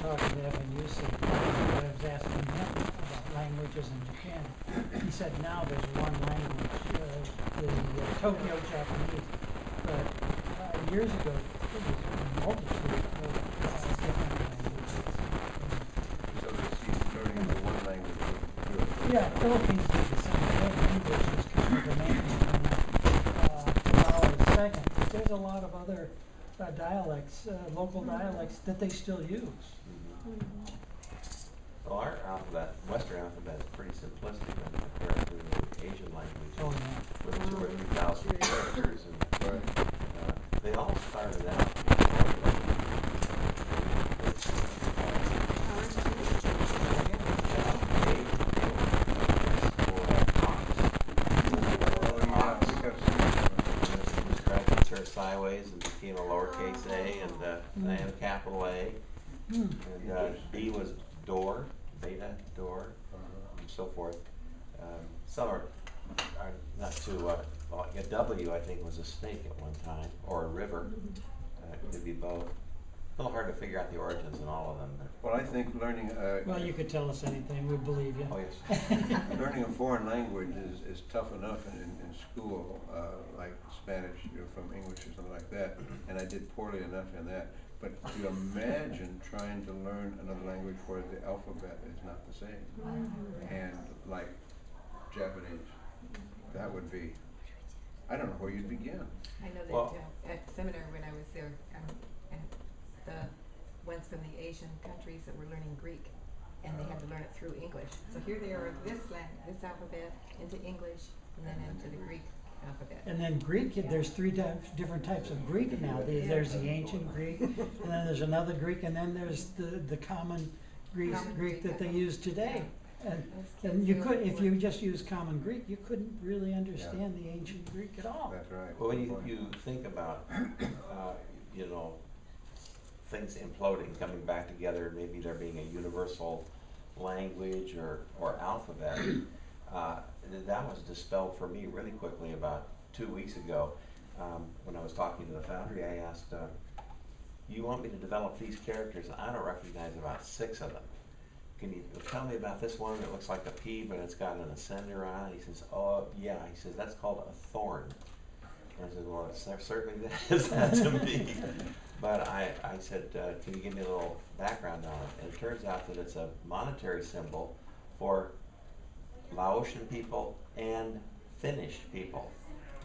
talking to Evan Yusey, I was asking him about languages in Japan. He said now there's one language, the Tokyo Japanese, but years ago there was a multitude of different languages. So they see learning the one language would do it. Yeah, Philippines did the same thing. English is kind of the main one. Second, but there's a lot of other dialects, local dialects that they still use. Well, our alphabet, Western alphabet, is pretty simplistic when compared to the Asian languages. Oh, yeah. With 2,000 or 3,000 characters, and Right. they all started out. Sideways and became a lowercase a, and a capital A, and B was door, beta, door, and so forth. Some are not too, like a W I think was a snake at one time, or a river. It could be both. A little hard to figure out the origins in all of them. Well, I think learning Well, you could tell us anything, we believe you. Oh, yes. learning a foreign language is tough enough in school, like Spanish, from English or something like that, and I did poorly enough in that. But to imagine trying to learn another language where the alphabet is not the same, and like Japanese, that would be, I don't know where you'd begin. I know that Well- at seminar when I was there, and the ones from the Asian countries that were learning Greek, and they had to learn it through English. So here they are, this alphabet into English, and then into the Greek alphabet. And then Greek, there's three different types of Greek now. There's the ancient Greek, and then there's another Greek, and then there's the common Greek that they use today. And you could, if you just use common Greek, you couldn't really understand the ancient Greek at all. That's right. Well, when you think about, you know, things imploding, coming back together, maybe there being a universal language or alphabet, that was dispelled for me really quickly about 2 weeks ago. When I was talking to the Foundry, I asked, you want me to develop these characters? I don't recognize about 6 of them. Can you tell me about this one that looks like a P, but it's got an ascender on it? He says, oh, yeah. He says, that's called a thorn. And I said, well, it certainly is that to me. But I said, can you give me a little background on it? And it turns out that it's a monetary symbol for Laotian people and Finnish people.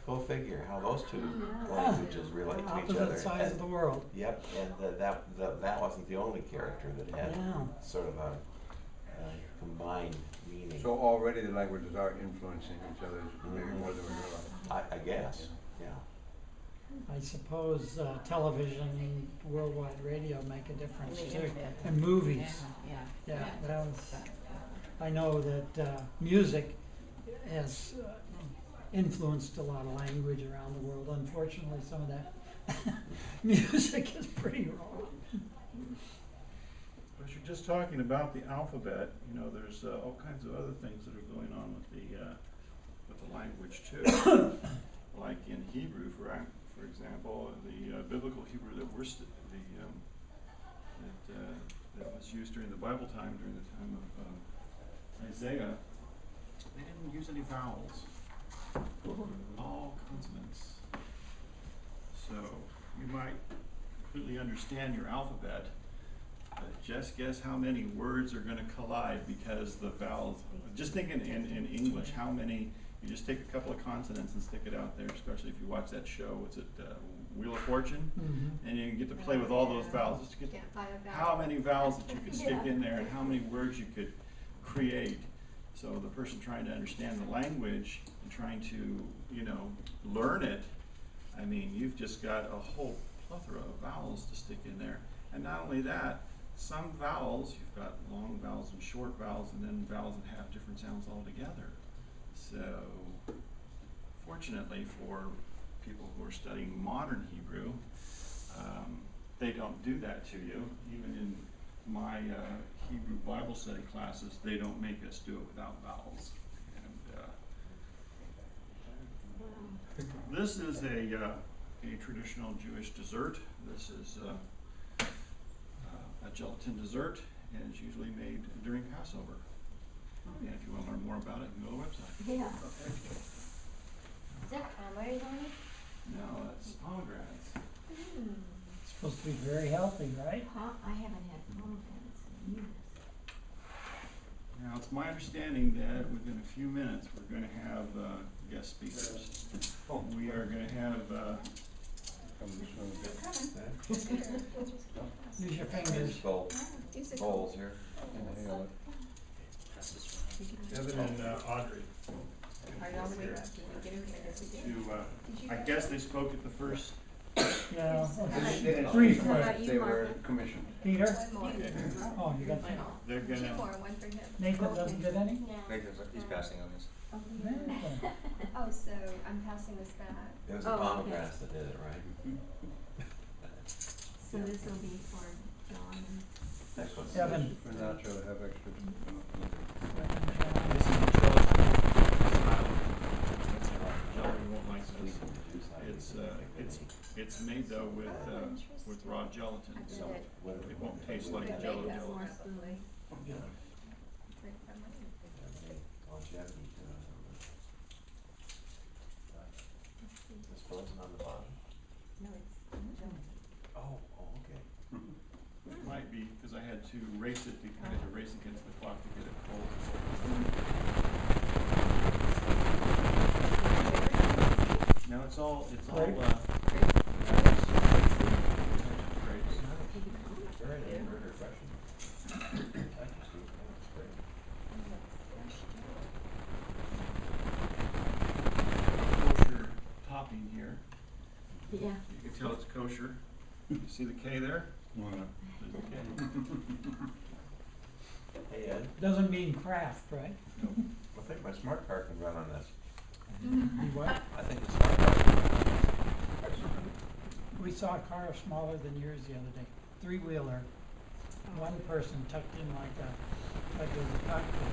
Go figure how those two languages relate to each other. Opposite sides of the world. Yep, and that wasn't the only character that had sort of a combined meaning. So already the languages are influencing each other maybe more than we realize. I guess, yeah. I suppose television and worldwide radio make a difference And the too. internet. And movies. Yeah. Yeah, that was, I know that music has influenced a lot of language around the world. Unfortunately, some of that music is pretty wrong. But you're just talking about the alphabet. You know, there's all kinds of other things that are going on with the language too. Like in Hebrew, for example, the biblical Hebrew that that was used during the Bible time, during the time of Isaiah, they didn't use any vowels. All consonants. So you might completely understand your alphabet, but just guess how many words are going to collide because the vowels. Just think in English, how many. You just take a couple of consonants and stick it out there, especially if you watch that show. What's it, Wheel of Fortune? And you get to play with all those vowels. Just to get how many vowels that you could stick in there and how many words you could create. So the person trying to understand the language and trying to, you know, learn it, I mean, you've just got a whole plethora of vowels to stick in there. And not only that, some vowels, you've got long vowels and short vowels, and then vowels that have different sounds altogether. So, fortunately for people who are studying modern Hebrew, they don't do that to you. Even in my Hebrew Bible study classes, they don't make us do it without vowels. And this is a traditional Jewish dessert. This is a gelatin dessert, and it's usually made during Passover. And if you want to learn more about it, you can go to the website. Yeah. Is that cranberries on it? No, that's pomegranates. It's supposed to be very healthy, right? I haven't had pomegranates in years. Now, it's my understanding that within a few minutes, we're going to have guest speakers. We are going to have, Use your fingers. Bowls here. Inhale it. Kevin and Audrey. Are y'all the way up? Did you get everything? I guess they spoke at the first. Yeah. They didn't Brief. speak first, they were commissioned. Peter? One more. Oh, you got that. They're Two gonna, more, one for him. Nathan doesn't get any? He's passing on this. Nathan. Oh, so I'm passing this back. It was Oh, the okay. pomegranates that did it, right? So this will be for John. Next one's. Evan. For Nacho, have extra. this is the gelatin. Jeremy won't like this. It's made though with raw gelatin, so it won't taste like Jello That's more gelatin. slowly. Longevity to it. It's frozen on the bottom. No, it's John. Oh, okay. It might be, because I had to race it, I had to race against the clock to get it cold. No, it's all, Grape? grapes. Very refreshing. Kosher topping here. Yeah. You can tell it's kosher. You see the K there? There's the K. Hey, Ed, Doesn't mean craft, right? I think my smart car can run on this. You what? I think the smart car can run on this. We saw a car smaller than yours the other day, three-wheeler. One person tucked in like it was a cockpit.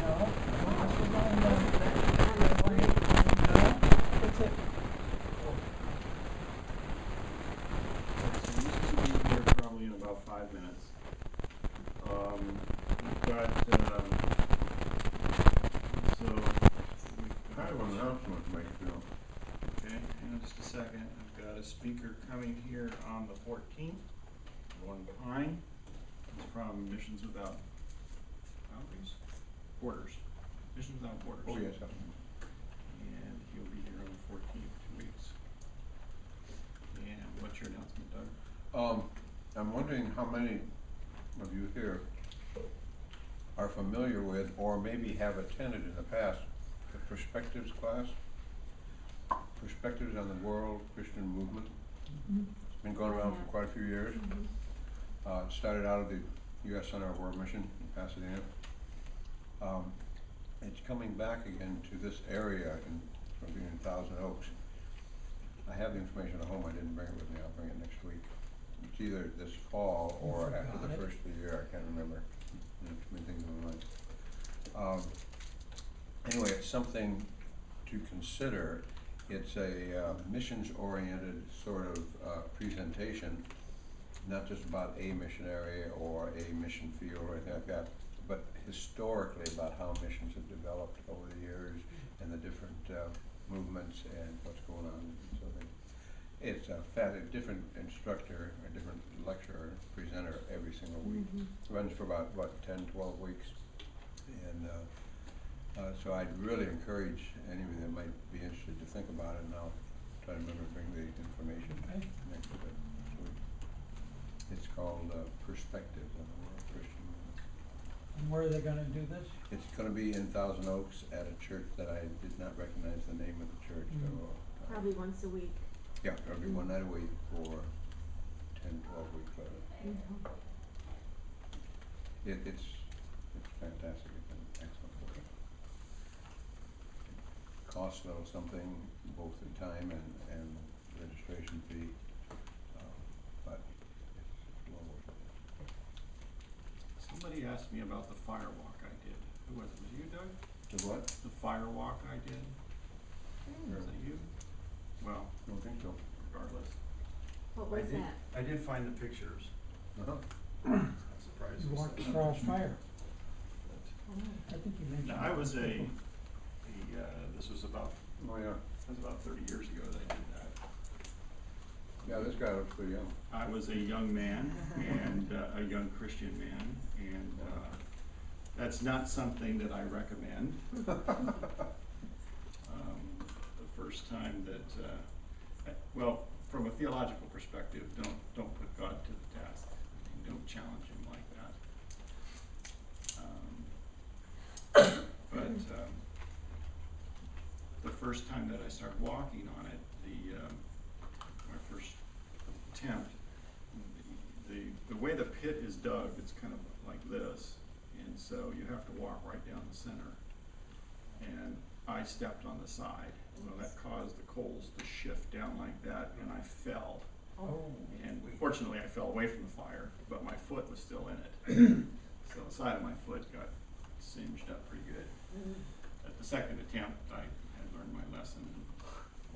No, this was on the, no, that's it. So these will be here probably in about 5 minutes. We've got, so, we've I have an announcement to make, you know. okay, hang on just a second. I've got a speaker coming here on the 14th, One Pine. It's from Missions Without Boundaries, Borders, Missions Without Borders. Oh, yes, And he'll be here on the 14th, 2 weeks. And what's your announcement, Doug? I'm wondering how many of you here are familiar with, or maybe have attended in the past, the Perspectives class? Perspectives on the World Christian Movement. It's been going around for quite a few years. It started out of the U.S. Center of World Mission in Pasadena. It's coming back again to this area from being in Thousand Oaks. I have the information at home, I didn't bring it with me, I'll bring it next week. It's either this fall or after the first of the year, I can't remember. Too many things in my mind. Anyway, it's something to consider. It's a missions-oriented sort of presentation, not just about a missionary or a mission field or anything like that, but historically about how missions have developed over the years and the different movements and what's going on. So it's a different instructor, a different lecturer, presenter every single week. Runs for about, 10, 12 weeks. And so I'd really encourage anybody that might be interested to think about it, and I'll try to remember to bring the information Okay. next week. It's called Perspectives on the World Christian Movement. And where are they gonna do this? It's gonna be in Thousand Oaks at a church that I did not recognize the name of the church. So, Probably once a week. yeah, it'll be one night a week for 10, 12 weeks. It's fantastic. It's an excellent program. Costs a little something, both in time and registration fee, but it's well worth it. Somebody asked me about the fire walk I did. Who was it? Was it you, Doug? The what? The fire walk I did? Sure. Was it you? Well, Don't think so. regardless. What I was did- that? I did find the pictures. Uh-huh. I'm surprised. You you walked said across fire. that. I think you mentioned. Now, I was that. this was about, Oh, yeah. that was about 30 years ago that I did that. Yeah, this guy looks pretty young. I was a young man and a young Christian man, and that's not something that I recommend. The first time that, well, from a theological perspective, don't put God to the task. Don't challenge him like that. The first time that I started walking on it, my first attempt, the way the pit is dug, it's kind of like this, and so you have to walk right down the center. And I stepped on the side, so that caused the coals to shift down like that, and I fell. Oh. And fortunately, I fell away from the fire, but my foot was still in it. So the side of my foot got singed up pretty good. At the second attempt, I had learned my lesson.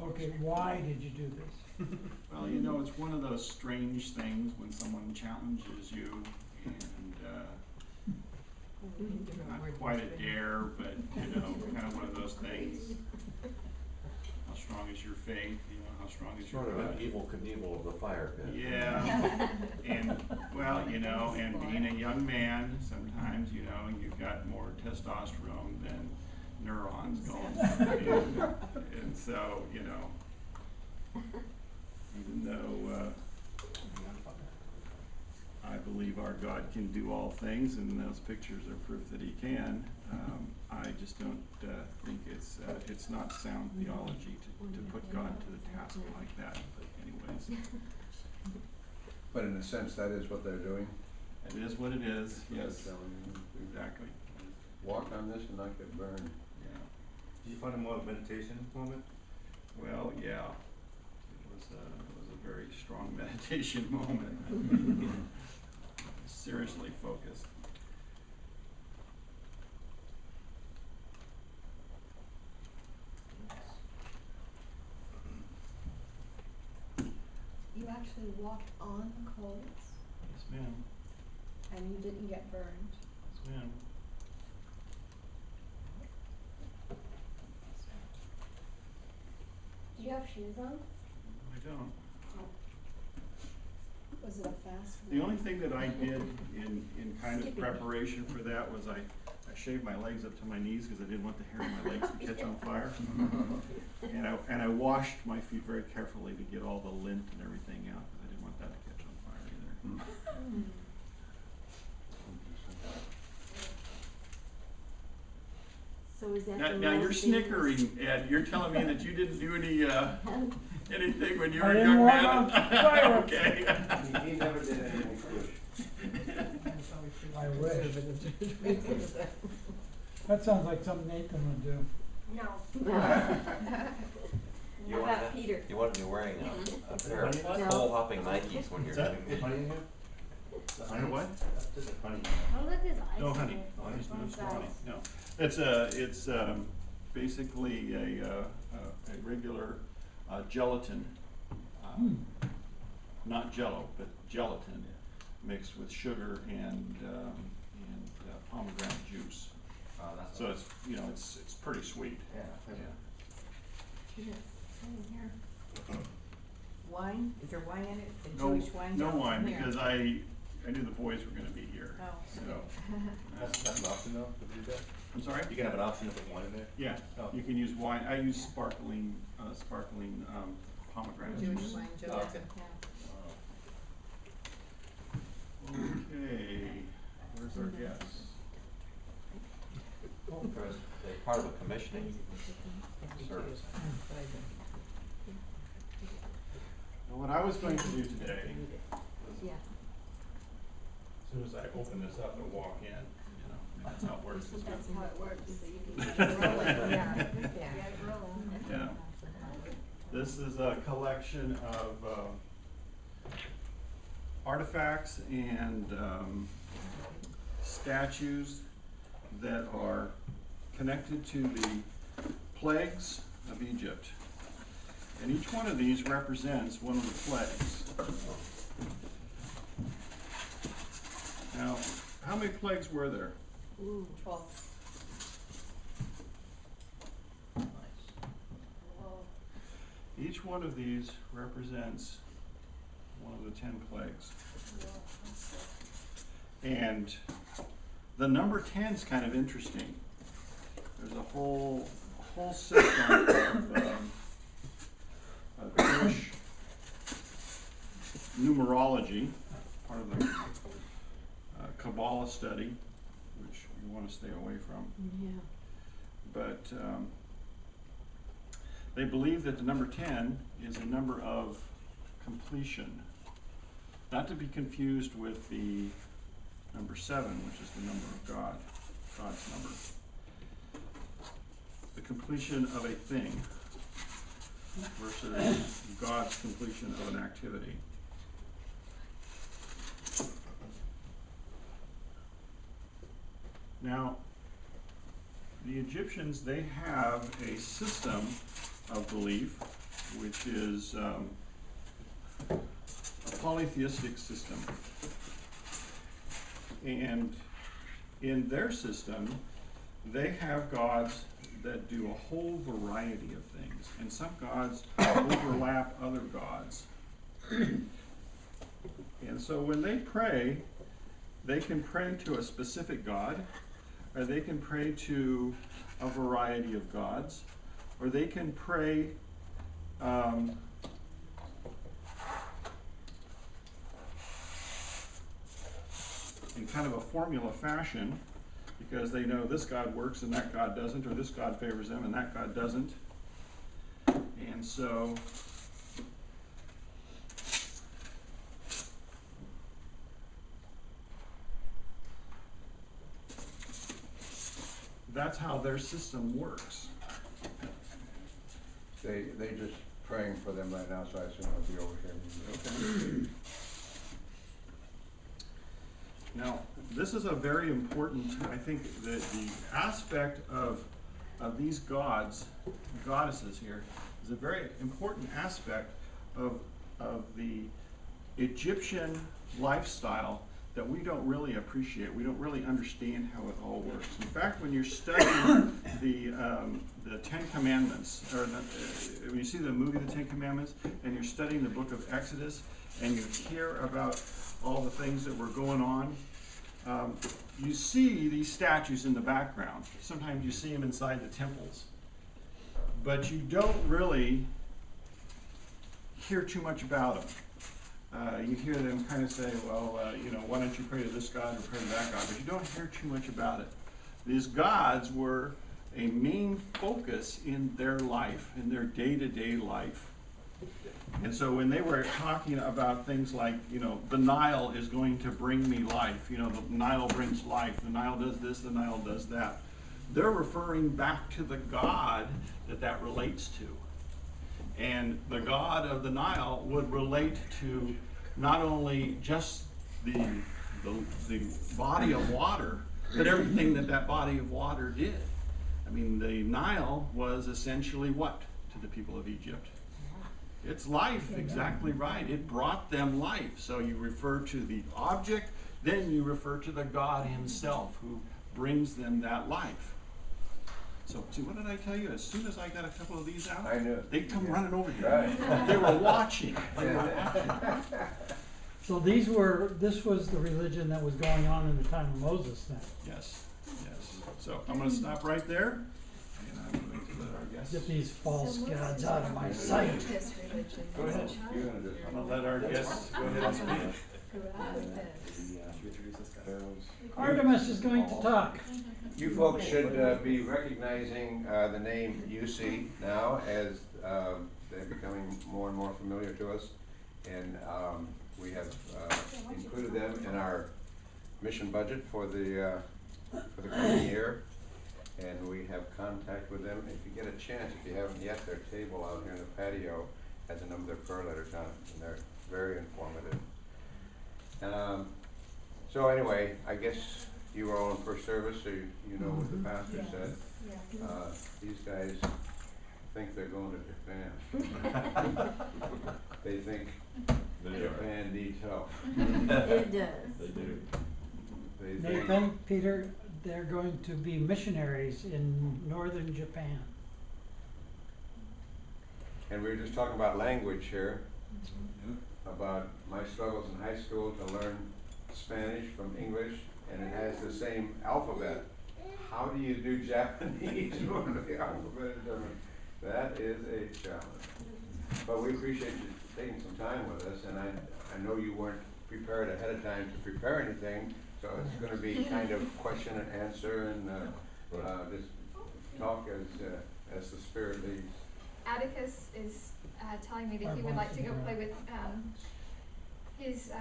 Okay, why did you do this? Well, you know, it's one of those strange things when someone challenges you, and not quite a dare, but, you know, kind of one of those things. How strong is your faith? You know, how strong is your Sort of an God? Evel Knievel of the fire pit. Yeah, and, well, you know, and being a young man, sometimes, you know, you've got more testosterone than neurons going through you. And so, you know, even though I believe our God can do all things, and those pictures are proof that he can, I just don't think it's not sound theology to put God to the task like that, but anyways. But in a sense, that is what they're doing. It is what it is, yes, They're telling you to exactly, walk on this and not get burned. yeah. Did you find it more of a meditation moment? Well, yeah, it was a very strong meditation moment. Seriously focused. You actually walked on coals Yes, ma'am. and you didn't get burned. Yes, ma'am. Do you have shoes on? I don't. Was it a fast The walk? only thing that I did in kind of preparation for that was I shaved my legs up to my knees because I didn't want the hair on my legs to catch on fire. And I washed my feet very carefully to get all the lint and everything out because I didn't want that to catch on fire either. So is that Now, the now you're most dangerous- snickering, Ed. You're telling me that you didn't do any anything when you were I a didn't young walk man. on fire. Okay. He never did anything foolish. I wish. That sounds like something Nathan would do. No. You How want about that? Peter? You want to be wearing a pair of No. pole hopping Nikes when you're Is that doing Honey in here? The Honey what? There's a honey. Oh, look, there's ice No in honey. there. No, there's no One honey. size. No. It's basically a regular gelatin, not Jello, but gelatin mixed with sugar and pomegranate juice. That's So it's, you know, it's pretty sweet. Yeah. Peter, come in here. Wine, is there wine in it? The No, Jewish wine? no wine, Here. because I knew the boys were gonna be here. Oh, So, That's an option though, to do that? I'm sorry? You can have an option to put wine in there? Yeah, Oh. you can use wine. I use sparkling pomegranate Jewish juice. wine, Oh, gelatin, okay. yeah. Okay, where's our guest? They're part of a commissioning service. Well, what I was going to do today, Yeah. as soon as I open this up and walk in, you know, that's how it works. That's how it works, so you can Just just roll roll it. it. Yeah, You yeah. gotta roll. Yeah. This is a collection of artifacts and statues that are connected to the plagues of Egypt. And each one of these represents one of the plagues. Now, how many plagues were there? 12. Whoa. Each one of these represents one of the 10 plagues. And the number 10 is kind of interesting. There's a whole system of Jewish numerology, part of the Kabbalah study, which you want to stay away from. Yeah. But they believe that the number 10 is a number of completion, not to be confused with the number 7, which is the number of God, God's number. The completion of a thing versus God's completion of an activity. Now, the Egyptians, they have a system of belief, which is a polytheistic system. And in their system, they have gods that do a whole variety of things. And some gods overlap other gods. And so when they pray, they can pray to a specific god, or they can pray to a variety of gods, or they can pray in kind of a formula fashion, because they know this God works and that God doesn't, or this God favors them and that God doesn't. And so that's how their system works. They just praying for them right now, so I assume I'll be over here. Okay. Now, this is a very important, I think, that the aspect of these gods, goddesses here, is a very important aspect of the Egyptian lifestyle that we don't really appreciate. We don't really understand how it all works. In fact, when you're studying the Ten Commandments, or when you see the movie The Ten Commandments, and you're studying the book of Exodus, and you hear about all the things that were going on, you see these statues in the background. Sometimes you see them inside the temples. But you don't really hear too much about them. You hear them kind of say, well, why don't you pray to this God or pray to that God? But you don't hear too much about it. These gods were a main focus in their life, in their day-to-day life. And so when they were talking about things like, the Nile is going to bring me life, the Nile brings life, the Nile does this, the Nile does that, they're referring back to the God that relates to. And the God of the Nile would relate to not only just the body of water, but everything that body of water did. I mean, the Nile was essentially what to the people of Egypt? It's life, exactly right. It brought them life. So you refer to the object, then you refer to the God himself who brings them that life. So, see, what did I tell you? As soon as I got a couple of these out, I knew. they'd come running over here. Right. They were watching. They were watching. So this was the religion that was going on in the time of Moses then. Yes, yes. So I'm going to stop right there, and I'm going to let our guests. Get these false So what's gods the out of my development sight. of this religion Go as a ahead. child? You're gonna do I'm going to let our guests go ahead and speak. Grew up with this. Should we introduce this guy? Artemis is going to talk. You folks should be recognizing the name UC now, as they're becoming more and more familiar to us. And we have included them in our mission budget for the coming year. And we have contact with them. If you get a chance, if you haven't yet, their table out here in the patio has a number of their prayer letters on it, and they're very informative. So anyway, I guess you were all in first service, so you know what the pastor said. Yeah. These guys think they're going to Japan. They think Japan needs help. It does. They do. They think, Nathan, Peter, they're going to be missionaries in northern Japan. and we were just talking about language here, about my struggles in high school to learn Spanish from English, and it has the same alphabet. How do you do Japanese when the alphabet is different? That is a challenge. But we appreciate you taking some time with us, and I know you weren't prepared ahead of time to prepare anything, so it's gonna be kind of question and answer and, just talk as the Spirit leads. Atticus is telling me that he would like to go play with his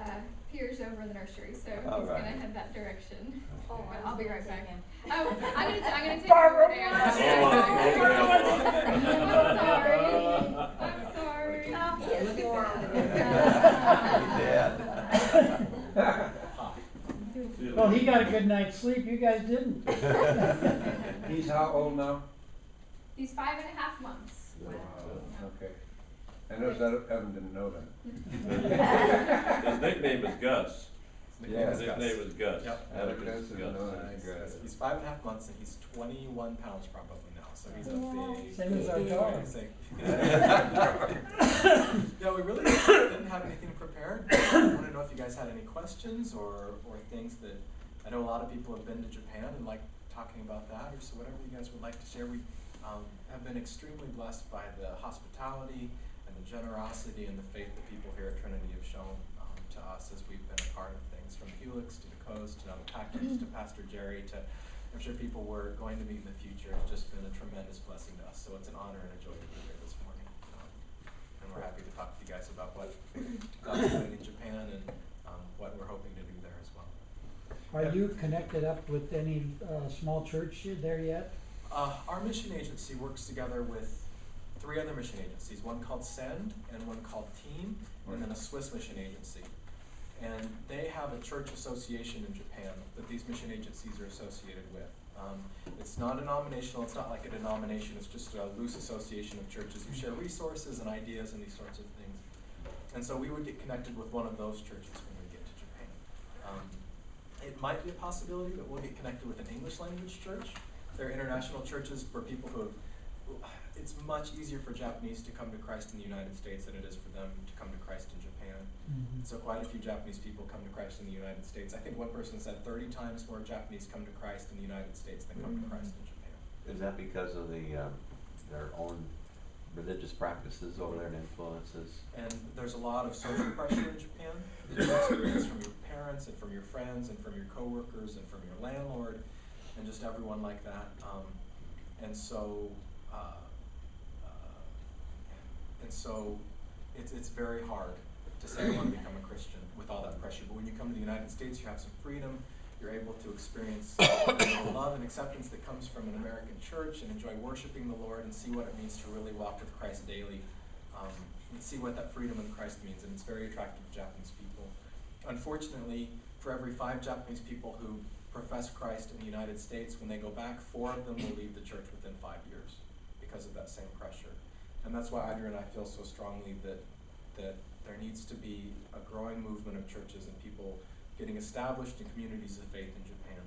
peers over in the nursery, so he's All right. gonna head that direction. Oh, But I I'll be was right gonna back. take him. Oh, I'm gonna take him over there. I'm sorry. I'm sorry. He is adorable. Yeah. Well, he got a good night's sleep, you guys didn't. He's how old now? He's 5.5 months. Okay. I noticed that Evan didn't know that. His nickname is Gus. Yeah. His nickname is Gus. Yep. Atticus Atticus is is Gus. another guy. He's 5.5 months and he's 21 pounds probably now, so he's a big. Same as our dog. Yeah, we really didn't have anything prepared. I want to know if you guys had any questions or things that, I know a lot of people have been to Japan and like talking about that, or so whatever you guys would like to share. We have been extremely blessed by the hospitality and the generosity and the faith that people here at Trinity have shown to us as we've been a part of things, from Helix to the Coast to now the Packers to Pastor Jerry to, I'm sure people we're going to meet in the future. It's just been a tremendous blessing to us. So it's an honor and a joy to be here this morning. And we're happy to talk to you guys about what God's doing in Japan and what we're hoping to do there as well. Are you connected up with any small church there yet? Our mission agency works together with 3 other mission agencies, one called Send and one called Team, and then a Swiss mission agency. And they have a church association in Japan that these mission agencies are associated with. It's non-denominational, it's not like a denomination, it's just a loose association of churches who share resources and ideas and these sorts of things. And so we would get connected with one of those churches when we get to Japan. It might be a possibility that we'll get connected with an English language church. There are international churches for people who have, it's much easier for Japanese to come to Christ in the United States than it is for them to come to Christ in Japan. So quite a few Japanese people come to Christ in the United States. I think one person said 30 times more Japanese come to Christ in the United States than come to Christ in Japan. Is that because of their own religious practices over there and influences? And there's a lot of social pressure in Japan. There's experience from your parents and from your friends and from your coworkers and from your landlord and just everyone like that. And so it's very hard to say I want to become a Christian with all that pressure. But when you come to the United States, you have some freedom. You're able to experience the love and acceptance that comes from an American church and enjoy worshiping the Lord and see what it means to really walk with Christ daily and see what that freedom in Christ means. And it's very attractive to Japanese people. Unfortunately, for every 5 Japanese people who profess Christ in the United States, when they go back, 4 of them will leave the church within 5 years because of that same pressure. And that's why Audrey and I feel so strongly that there needs to be a growing movement of churches and people getting established in communities of faith in Japan.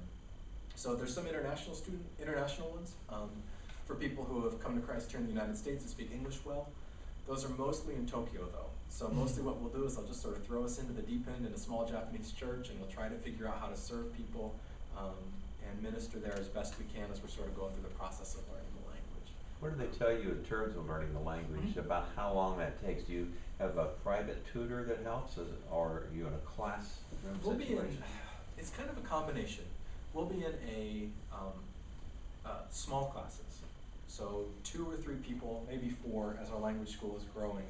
So there's some international ones for people who have come to Christ here in the United States and speak English well. Those are mostly in Tokyo though. So mostly what we'll do is they'll just sort of throw us into the deep end in a small Japanese church and we'll try to figure out how to serve people and minister there as best we can as we're sort of going through the process of learning the language. What do they tell you in terms of learning the language, about how long that takes? Do you have a private tutor that helps, or are you in a classroom We'll be in, situation? it's kind of a combination. We'll be in a small classes. So 2 or 3 people, maybe 4, as our language school is growing,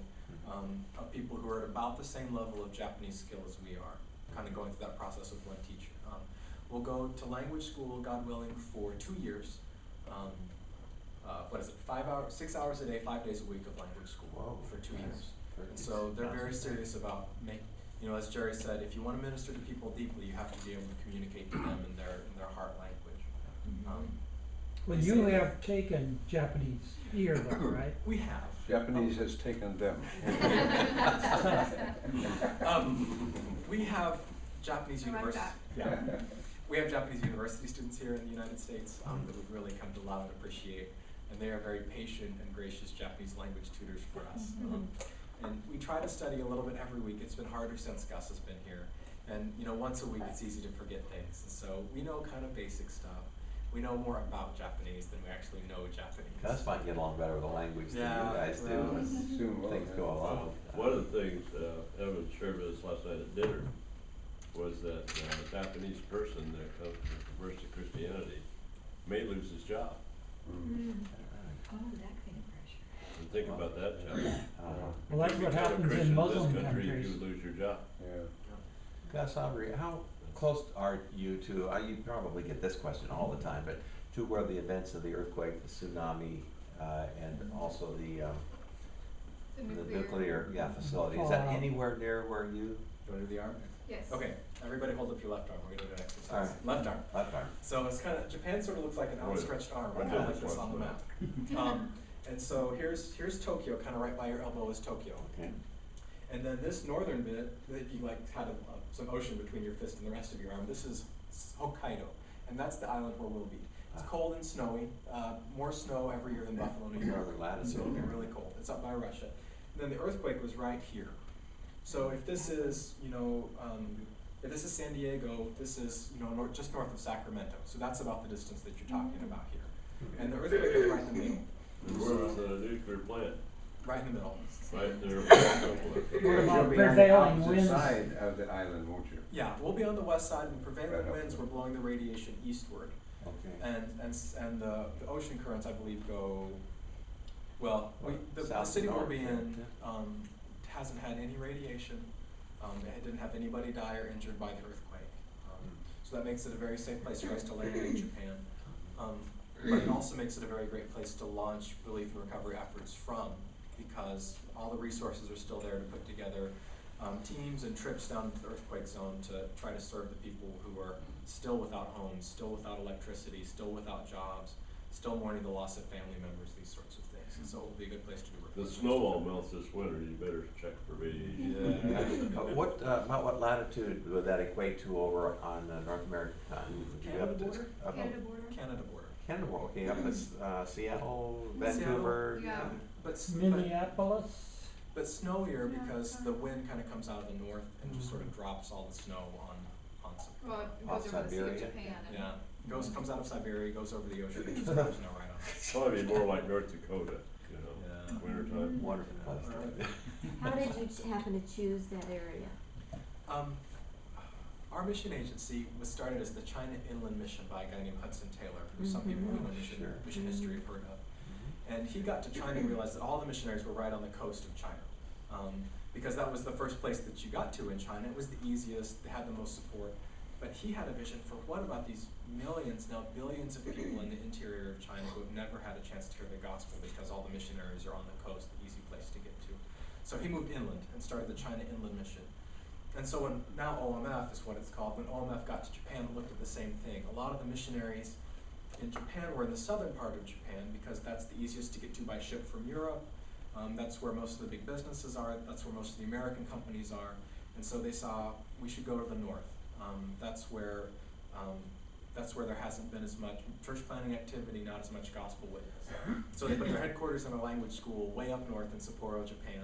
of people who are at about the same level of Japanese skill as we are, kind of going through that process with one teacher. We'll go to language school, God willing, for 2 years. 6 hours a day, 5 days a week of language school. Whoa, for 2 years. Very And so they're very nice. serious about as Jerry said, if you want to minister to people deeply, you have to be able to communicate to them in their heart language. Well, you have taken Japanese here though, right? We have. Japanese has taken them. We have Japanese I like university. that. Yeah. We have Japanese university students here in the United States that we've really come to love and appreciate, and they are very patient and gracious Japanese language tutors for us. And we try to study a little bit every week. It's been harder since Gus has been here. And you know, once a week it's easy to forget things. And so we know kind of basic stuff. We know more about Japanese than we actually know Japanese. Gus might get along better with the language than Yeah, you guys do well, as soon will, things yeah. go along. One of the things, Evan shared with us last night at dinner was that a Japanese person that converts to Christianity may lose his job. Mm. Oh, that kind of pressure. And think about that, John. Well, that's If you what become a happens in Christian Muslim this country, countries. you lose your job. Yeah. Gus Aubrey, how close are you to, you probably get this question all the time, but to where the events of the earthquake, the tsunami, and also the nuclear facility, is that Fallout. anywhere near where you, Do you want to do the arm? Yes. Okay, everybody hold up your left arm. We're going to do an exercise. All right. Left arm. left arm? So it's kind of, Japan sort of looks like an Oh, yeah. outstretched arm, I right know like this this one, on the but- map. And so here's Tokyo, kind of right by your elbow is Tokyo. Okay. And then this northern bit that you like had some ocean between your fist and the rest of your arm, this is Hokkaido, and that's the island where we'll be. It's cold and snowy, more snow every year than Buffalo, New York. Northern latitude. So it'll be really cold. It's up by Russia. And then the earthquake was right here. So if this is, if this is San Diego, this is, just north of Sacramento. So that's about the distance that you're talking about here. And the earthquake was right in the middle. And where was the nuclear plant? Right in the middle. Right there. What You'll about be on the prevailing opposite winds? side of the island, won't you? Yeah, we'll be on the west side, and prevailing Right up winds there. were blowing the radiation eastward. Okay. And the ocean currents, I believe, go, the South city and we'll north, be in yeah. hasn't had any radiation. It didn't have anybody die or injured by the earthquake. So that makes it a very safe place for us to land in Japan. But it also makes it a very great place to launch relief and recovery efforts from, because all the resources are still there to put together teams and trips down to the earthquake zone to try to serve the people who are still without homes, still without electricity, still without jobs, still mourning the loss of family members, these sorts of things. And so it will be a good place to do The recovery. snow all melts this winter, you better check for radiation. About what latitude would that equate to over on the North American continent? Would you have Canada to- border? about- Canada border? Canada border. Canada, okay, up to Seattle, Vancouver. Yeah. But Minneapolis? snowier because the wind kind of comes out of the north and just sort of drops all the snow on some. Well, it Off goes over the Sea of Siberia? Japan. And Yeah, comes out of Siberia, goes over the ocean, and just drops snow right on. Probably more like North Dakota, Yeah. wintertime. Wonderful place to live. How did you happen to choose that area? Our mission agency was started as the China Inland Mission by a guy named Hudson Taylor, who some people who know Sure. mission history have heard of. And he got to China and realized that all the missionaries were right on the coast of China. Because that was the first place that you got to in China. It was the easiest, they had the most support. But he had a vision for what about these millions, now billions of people in the interior of China who have never had a chance to hear the gospel because all the missionaries are on the coast, the easy place to get to. So he moved inland and started the China Inland Mission. And so now OMF is what it's called. When OMF got to Japan, it looked at the same thing. A lot of the missionaries in Japan were in the southern part of Japan because that's the easiest to get to by ship from Europe. That's where most of the big businesses are. That's where most of the American companies are. And so they saw we should go to the north. That's where there hasn't been as much church planting activity, not as much gospel witness. So they put their headquarters in a language school way up north in Sapporo, Japan.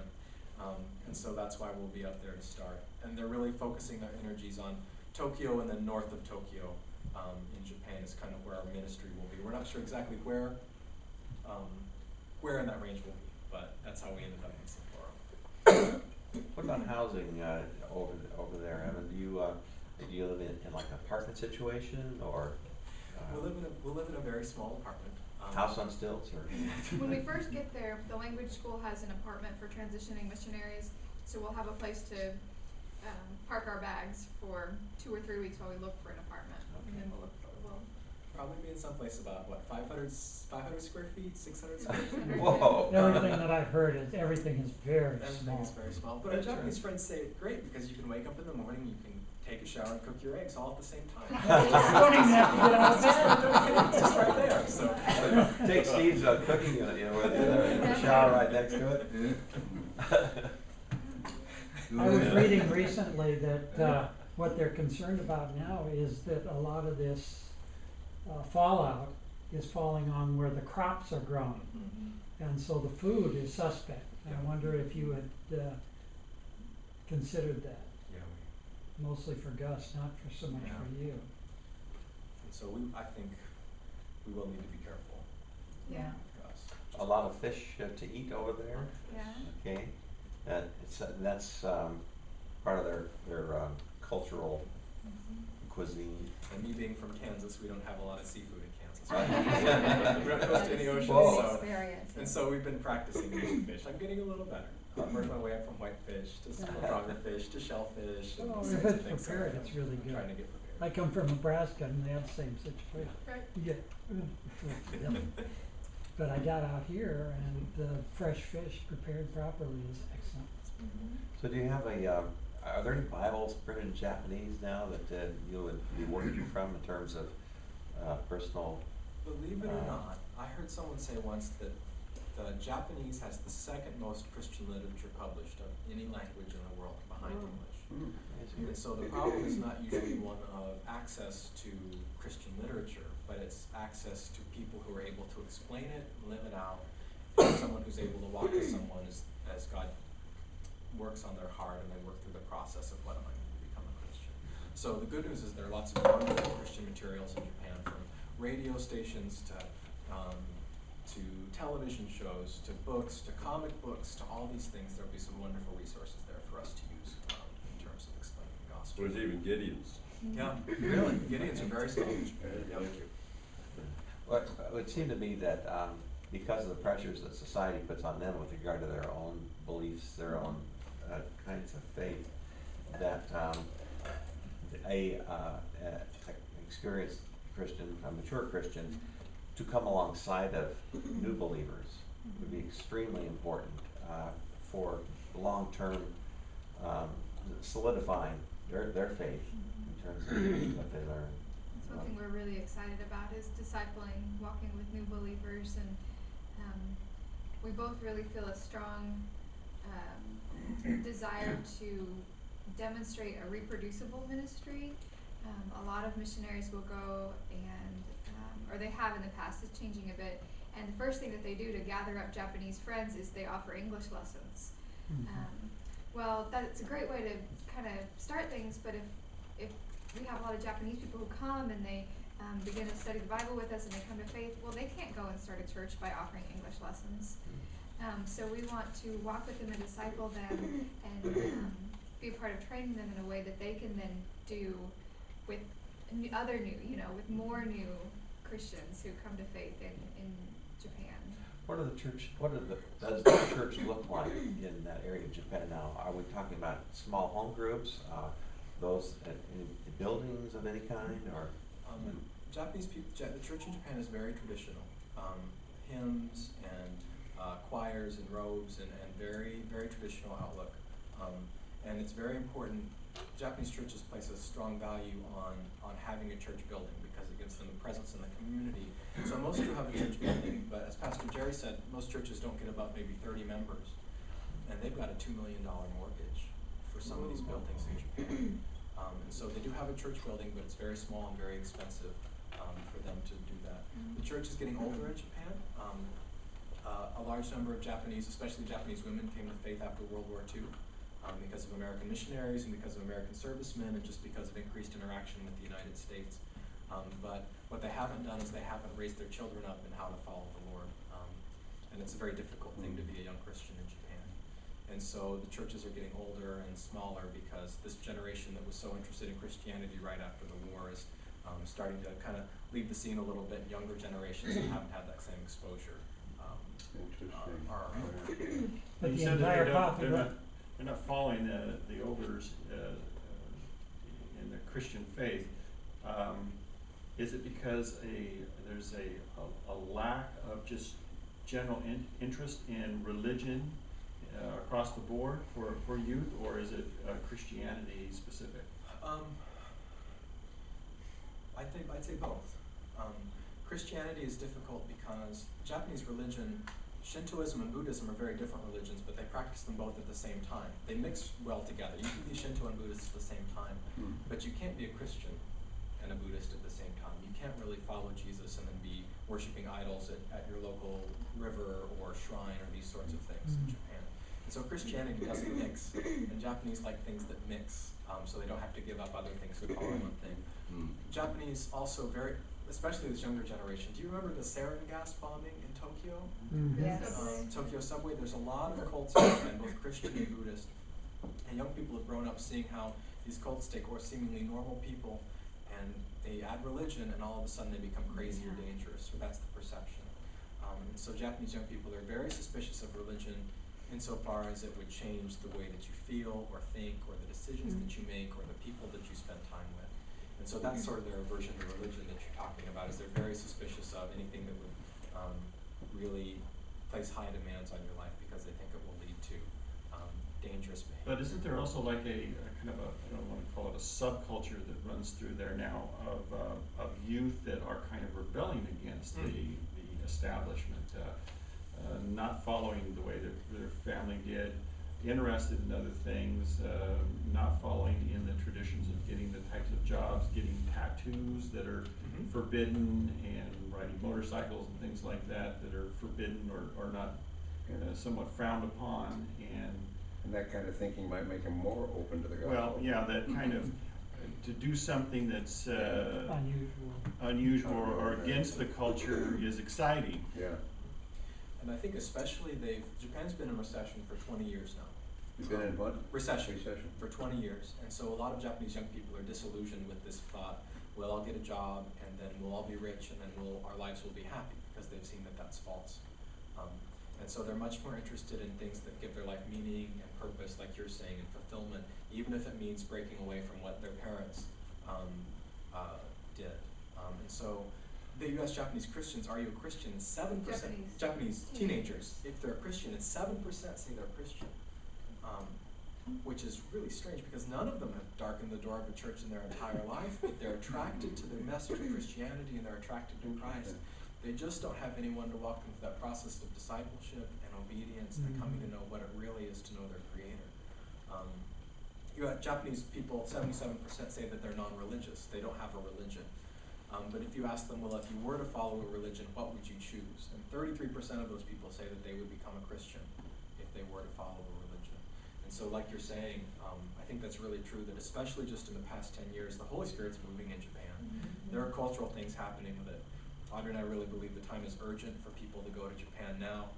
And so that's why we'll be up there to start. And they're really focusing their energies on Tokyo and then north of Tokyo in Japan is kind of where our ministry will be. We're not sure exactly where in that range we'll be, but that's how we ended up in Sapporo. What about housing over there, Evan? Do you live in like an apartment situation or? We'll live in a very small apartment. House on stilts or? when we first get there, the language school has an apartment for transitioning missionaries, so we'll have a place to park our bags for 2 or 3 weeks while we look for an apartment, and then we'll Probably be in someplace about, 500 square feet, 600 square feet? Whoa. Everything that I've heard is, everything is very Everything small. is very small. But our Japanese friends say it's great because you can wake up in the morning, you can take a shower and cook your eggs all at the same time. You don't even have to get out of bed. It's just right there, so. Take Steve's cooking unit, you know, with the shower right next to it. I was reading recently that what they're concerned about now is that a lot of this fallout is falling on where the crops are grown. And so the food is suspect. I wonder if you had considered that, Yeah, mostly for Gus, not for so much Yeah. for you. and so I think we will need to be careful, Yeah, Gus. A lot of fish to eat over there, yeah. okay? That's part of their cultural cuisine. And me being from Kansas, we don't have a lot of seafood in Kansas. Right. We're not close to any ocean, Whoa. so. Experience. And so we've been practicing eating fish. I'm getting a little better. I've worked my way up from whitefish to dogfish to shellfish. And Oh, those if sorts of it's things. So prepared, it's really I'm good. trying to get I prepared. come from Nebraska and they have the same situation. Right. You get, but I got out here and the fresh fish prepared properly is excellent. So do you have are there any Bibles printed in Japanese now that you would be working from in terms of personal? Believe it or not, I heard someone say once that the Japanese has the second most Christian literature published of any language in the world behind English. And so the problem is not usually one of access to Christian literature, but it's access to people who are able to explain it, live it out, and someone who's able to walk with someone as God works on their heart and they work through the process of what it might mean to become a Christian. So the good news is there are lots of wonderful Christian materials in Japan, from radio stations to television shows, to books, to comic books, to all these things. There'll be some wonderful resources there for us to use in terms of explaining the gospel. There's even Gideon's. Yeah, really. Gideons are very strong. Thank you. Well, it would seem to me that because of the pressures that society puts on them with regard to their own beliefs, their own kinds of faith, that a experienced Christian, a mature Christian, to come alongside of new believers would be extremely important for long-term solidifying their faith in terms of what they learn. Something we're really excited about is discipling, walking with new believers, and we both really feel a strong desire to demonstrate a reproducible ministry. A lot of missionaries will go and, or they have in the past, it's changing a bit, and the first thing that they do to gather up Japanese friends is they offer English lessons. Well, that's a great way to kind of start things, but if we have a lot of Japanese people who come and they begin to study the Bible with us and they come to faith, well, they can't go and start a church by offering English lessons. So we want to walk with them and disciple them and be a part of training them in a way that they can then do with other new, with more new Christians who come to faith in Japan. Does the church look like in that area of Japan now? Are we talking about small home groups, those in buildings of any kind, or? Japanese people, the church in Japan is very traditional. Hymns and choirs and robes and very, very traditional outlook. And it's very important. Japanese churches place a strong value on having a church building because it gives them a presence in the community. So most do have a church building, but as Pastor Jerry said, most churches don't get above maybe 30 members. And they've got a $2 million mortgage for some of these buildings in Japan. And so they do have a church building, but it's very small and very expensive for them to do that. The church is getting older in Japan. A large number of Japanese, especially Japanese women, came to faith after World War II because of American missionaries and because of American servicemen and just because of increased interaction with the United States. But what they haven't done is they haven't raised their children up in how to follow the Lord. And it's a very difficult thing to be a young Christian in Japan. And so the churches are getting older and smaller because this generation that was so interested in Christianity right after the war is starting to kind of leave the scene a little bit. Younger generations that haven't had that same exposure are But You the said that entire they're not following the elders in the Christian faith. Is it because there's a lack of just general interest in religion across the board for youth, or is it Christianity specific? I'd say both. Christianity is difficult because Japanese religion, Shintoism and Buddhism are very different religions, but they practice them both at the same time. They mix well together. You can be Shinto and Buddhist at the same time, but you can't be a Christian and a Buddhist at the same time. You can't really follow Jesus and then be worshiping idols at your local river or shrine or these sorts of things in Japan. And so Christianity doesn't mix, and Japanese like things that mix, so they don't have to give up other things to follow one thing. Japanese also especially this younger generation. Do you remember the sarin gas bombing in Tokyo? Yes. Tokyo subway, there's a lot of cults in Japan, both Christian and Buddhist. And young people have grown up seeing how these cults take seemingly normal people and they add religion, and all of a sudden they become crazy or dangerous, or that's the perception. And so Japanese young people are very suspicious of religion insofar as it would change the way that you feel or think or the decisions that you make or the people that you spend time with. And so that's sort of their aversion to religion that you're talking about, is they're very suspicious of anything that would really place high demands on your life because they think it will lead to dangerous behavior. But isn't there also like a kind of I don't want to call it a subculture that runs through there now of youth that are kind of rebelling against the establishment, not following the way that their family did, interested in other things, not following in the traditions of getting the types of jobs, getting tattoos that are forbidden, and riding motorcycles and things like that are forbidden or not somewhat frowned upon. And that kind of thinking might make them more open to the gospel. Well, yeah, that kind of, to do something that's Unusual. or against the culture is exciting. Yeah. And I think especially Japan's been in recession for 20 years now. You've been in what? Recession. Recession. For 20 years. And so a lot of Japanese young people are disillusioned with this thought, well, I'll get a job and then we'll all be rich and then our lives will be happy, because they've seen that that's false. And so they're much more interested in things that give their life meaning and purpose, like you're saying, and fulfillment, even if it means breaking away from what their parents did. And so the U.S. Japanese Christians, are you a Christian? 7%. Japanese teenagers, if they're a Christian, and 7% say they're Christian. Which is really strange, because none of them have darkened the door of a church in their entire life, but they're attracted to the message of Christianity and they're attracted to Christ. They just don't have anyone to walk them through that process of discipleship and obedience and coming to know what it really is to know their Creator. Japanese people, 77% say that they're non-religious. They don't have a religion. But if you ask them, well, if you were to follow a religion, what would you choose? And 33% of those people say that they would become a Christian if they were to follow a religion. And so like you're saying, I think that's really true, that especially just in the past 10 years, the Holy Spirit's moving in Japan. There are cultural things happening with it. Audrey and I really believe the time is urgent for people to go to Japan now.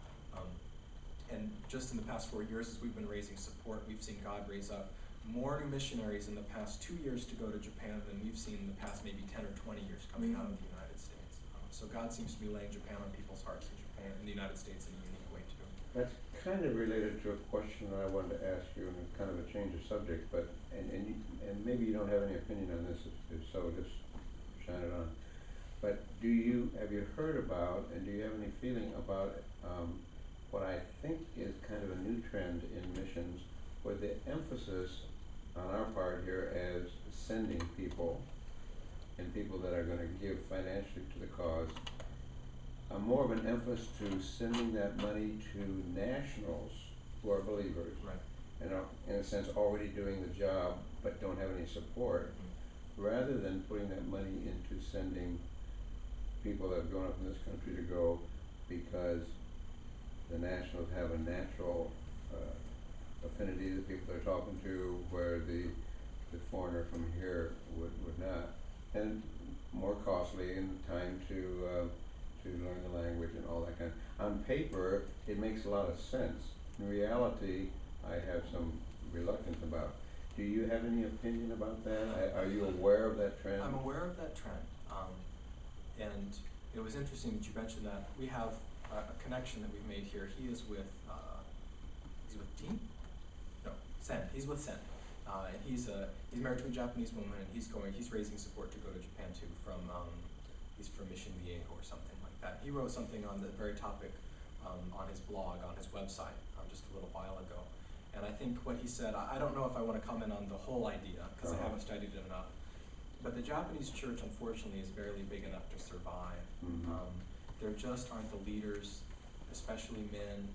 And just in the past 4 years, as we've been raising support, we've seen God raise up more new missionaries in the past 2 years to go to Japan than we've seen in the past maybe 10 or 20 years coming out of the United States. So God seems to be laying Japan on people's hearts in the United States in a unique way too. That's kind of related to a question that I wanted to ask you, and it's kind of a change of subject, but and maybe you don't have any opinion on this. If so, just shine it on. But have you heard about, and do you have any feeling about what I think is kind of a new trend in missions, where the emphasis on our part here as sending people and people that are going to give financially to the cause, more of an emphasis to sending that money to nationals who are believers, Right. and are, in a sense, already doing the job but don't have any support, rather than putting that money into sending people that have grown up in this country to go because the nationals have a natural affinity to the people they're talking to, where the foreigner from here would not, and more costly in time to learn the language and all that kind of. On paper, it makes a lot of sense. In reality, I have some reluctance about. Do you have any opinion about that? Are you aware of that trend? I'm aware of that trend. And it was interesting that you mentioned that. We have a connection that we've made here. He is with Dean? No, Sen. He's with Sen. And he's married to a Japanese woman, and he's raising support to go to Japan too, he's from Mission Viejo or something like that. He wrote something on the very topic on his blog, on his website, just a little while ago. And I think what he said, I don't know if I want to comment on the whole idea, because I haven't studied it enough. But the Japanese church, unfortunately, is barely big enough to survive. There just aren't the leaders, especially men,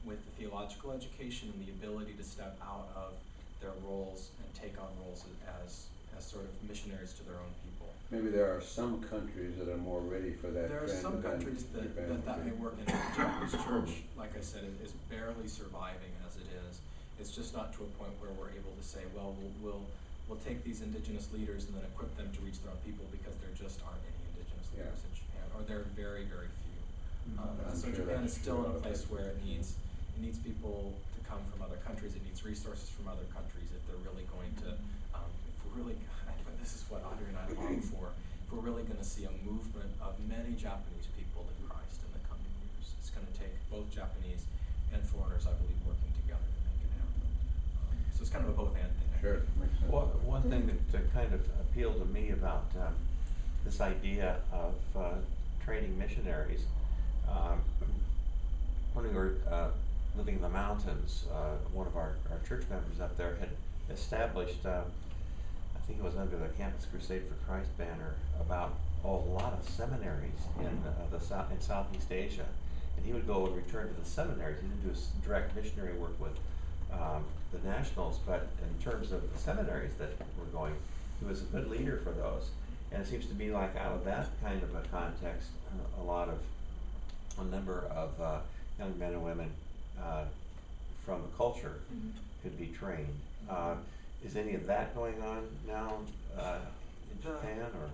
with the theological education and the ability to step out of their roles and take on roles as sort of missionaries to their own people. Maybe there are some countries that are more ready for that There are trend some than countries that may work in. The Japanese church, like I said, is barely surviving as it is. It's just not to a point where we're able to say, well, we'll take these indigenous leaders and then equip them to reach their own people, because there just aren't any indigenous leaders in Japan, or there are very, very few. So sure Japan is that's still true in a of place it. where it needs people to come from other countries. It needs resources from other countries if they're really going to, if we're really, this is what Audrey and I long for, if we're really going to see a movement of many Japanese people to Christ in the coming years. It's going to take both Japanese and foreigners, I believe, working together to make it happen. So it's kind of a both-and thing. I Sure, think. makes sense. Well, one thing that kind of appealed to me about this idea of training missionaries, when we were living in the mountains, one of our church members up there had established, I think it was under the Campus Crusade for Christ banner, about a lot of seminaries in in Southeast Asia. And he would go and return to the seminaries. He didn't do direct missionary work with the nationals, but in terms of the seminaries that were going, he was a good leader for those. And it seems to be like out of that kind of a context, a number of young men and women from the culture could be trained. Is any of that going on now in Japan, or?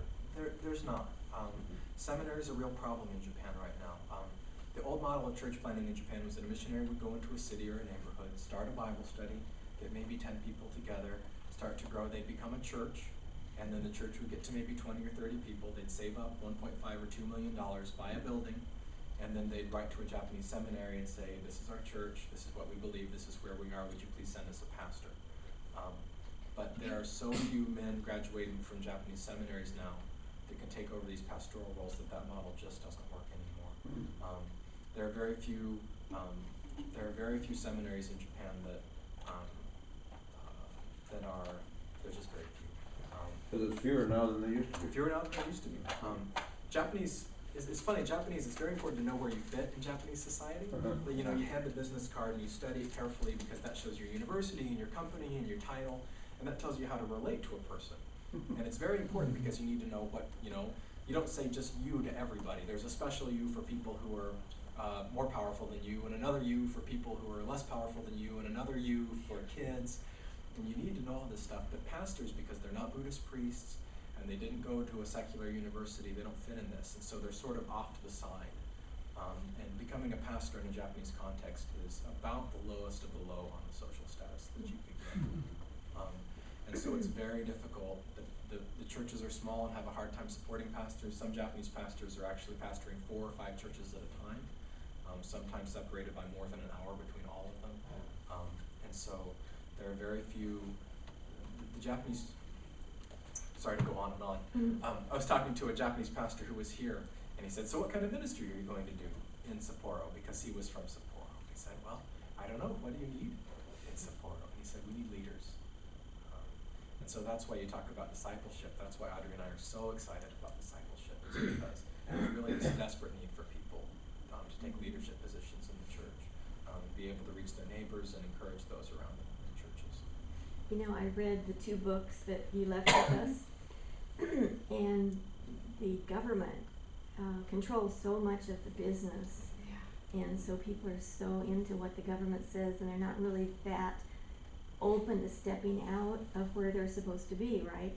There's not. Seminary is a real problem in Japan right now. The old model of church planting in Japan was that a missionary would go into a city or a neighborhood, start a Bible study, get maybe 10 people together, start to grow. They'd become a church, and then the church would get to maybe 20 or 30 people. They'd save up $1.5 or $2 million, buy a building, and then they'd write to a Japanese seminary and say, this is our church, this is what we believe, this is where we are, would you please send us a pastor? But there are so few men graduating from Japanese seminaries now that can take over these pastoral roles that model just doesn't work anymore. There are very few seminaries in Japan that are, there's just very few. So there's fewer now than there used to be. Fewer now than there used to be. Japanese, it's funny, Japanese, it's very important to know where you fit in Japanese society. But, you know, you hand the business card and you study it carefully, because that shows your university and your company and your title, and that tells you how to relate to a person. And it's very important, because you need to know what, you don't say just you to everybody. There's a special you for people who are more powerful than you, and another you for people who are less powerful than you, and another you for kids. And you need to know all this stuff. But pastors, because they're not Buddhist priests, and they didn't go to a secular university, they don't fit in this, and so they're sort of off to the side. And becoming a pastor in a Japanese context is about the lowest of the low on the social status that you could get. And so it's very difficult. The churches are small and have a hard time supporting pastors. Some Japanese pastors are actually pastoring 4 or 5 churches at a time, sometimes separated by more than an hour between all of them. And so there are very few, the Japanese, sorry to go on and on. I was talking to a Japanese pastor who was here, and he said, so what kind of ministry are you going to do in Sapporo? Because he was from Sapporo. He said, well, I don't know, what do you need in Sapporo? And he said, we need leaders. And so that's why you talk about discipleship. That's why Audrey and I are so excited about discipleship, is because there's really this desperate need for people to take leadership positions in the church, be able to reach their neighbors and encourage those around them in the churches. You know, I read the 2 books that you left with us, and the government controls so much of the business, and so people are so into what the government says, and they're not really that open to stepping out of where they're supposed to be, right?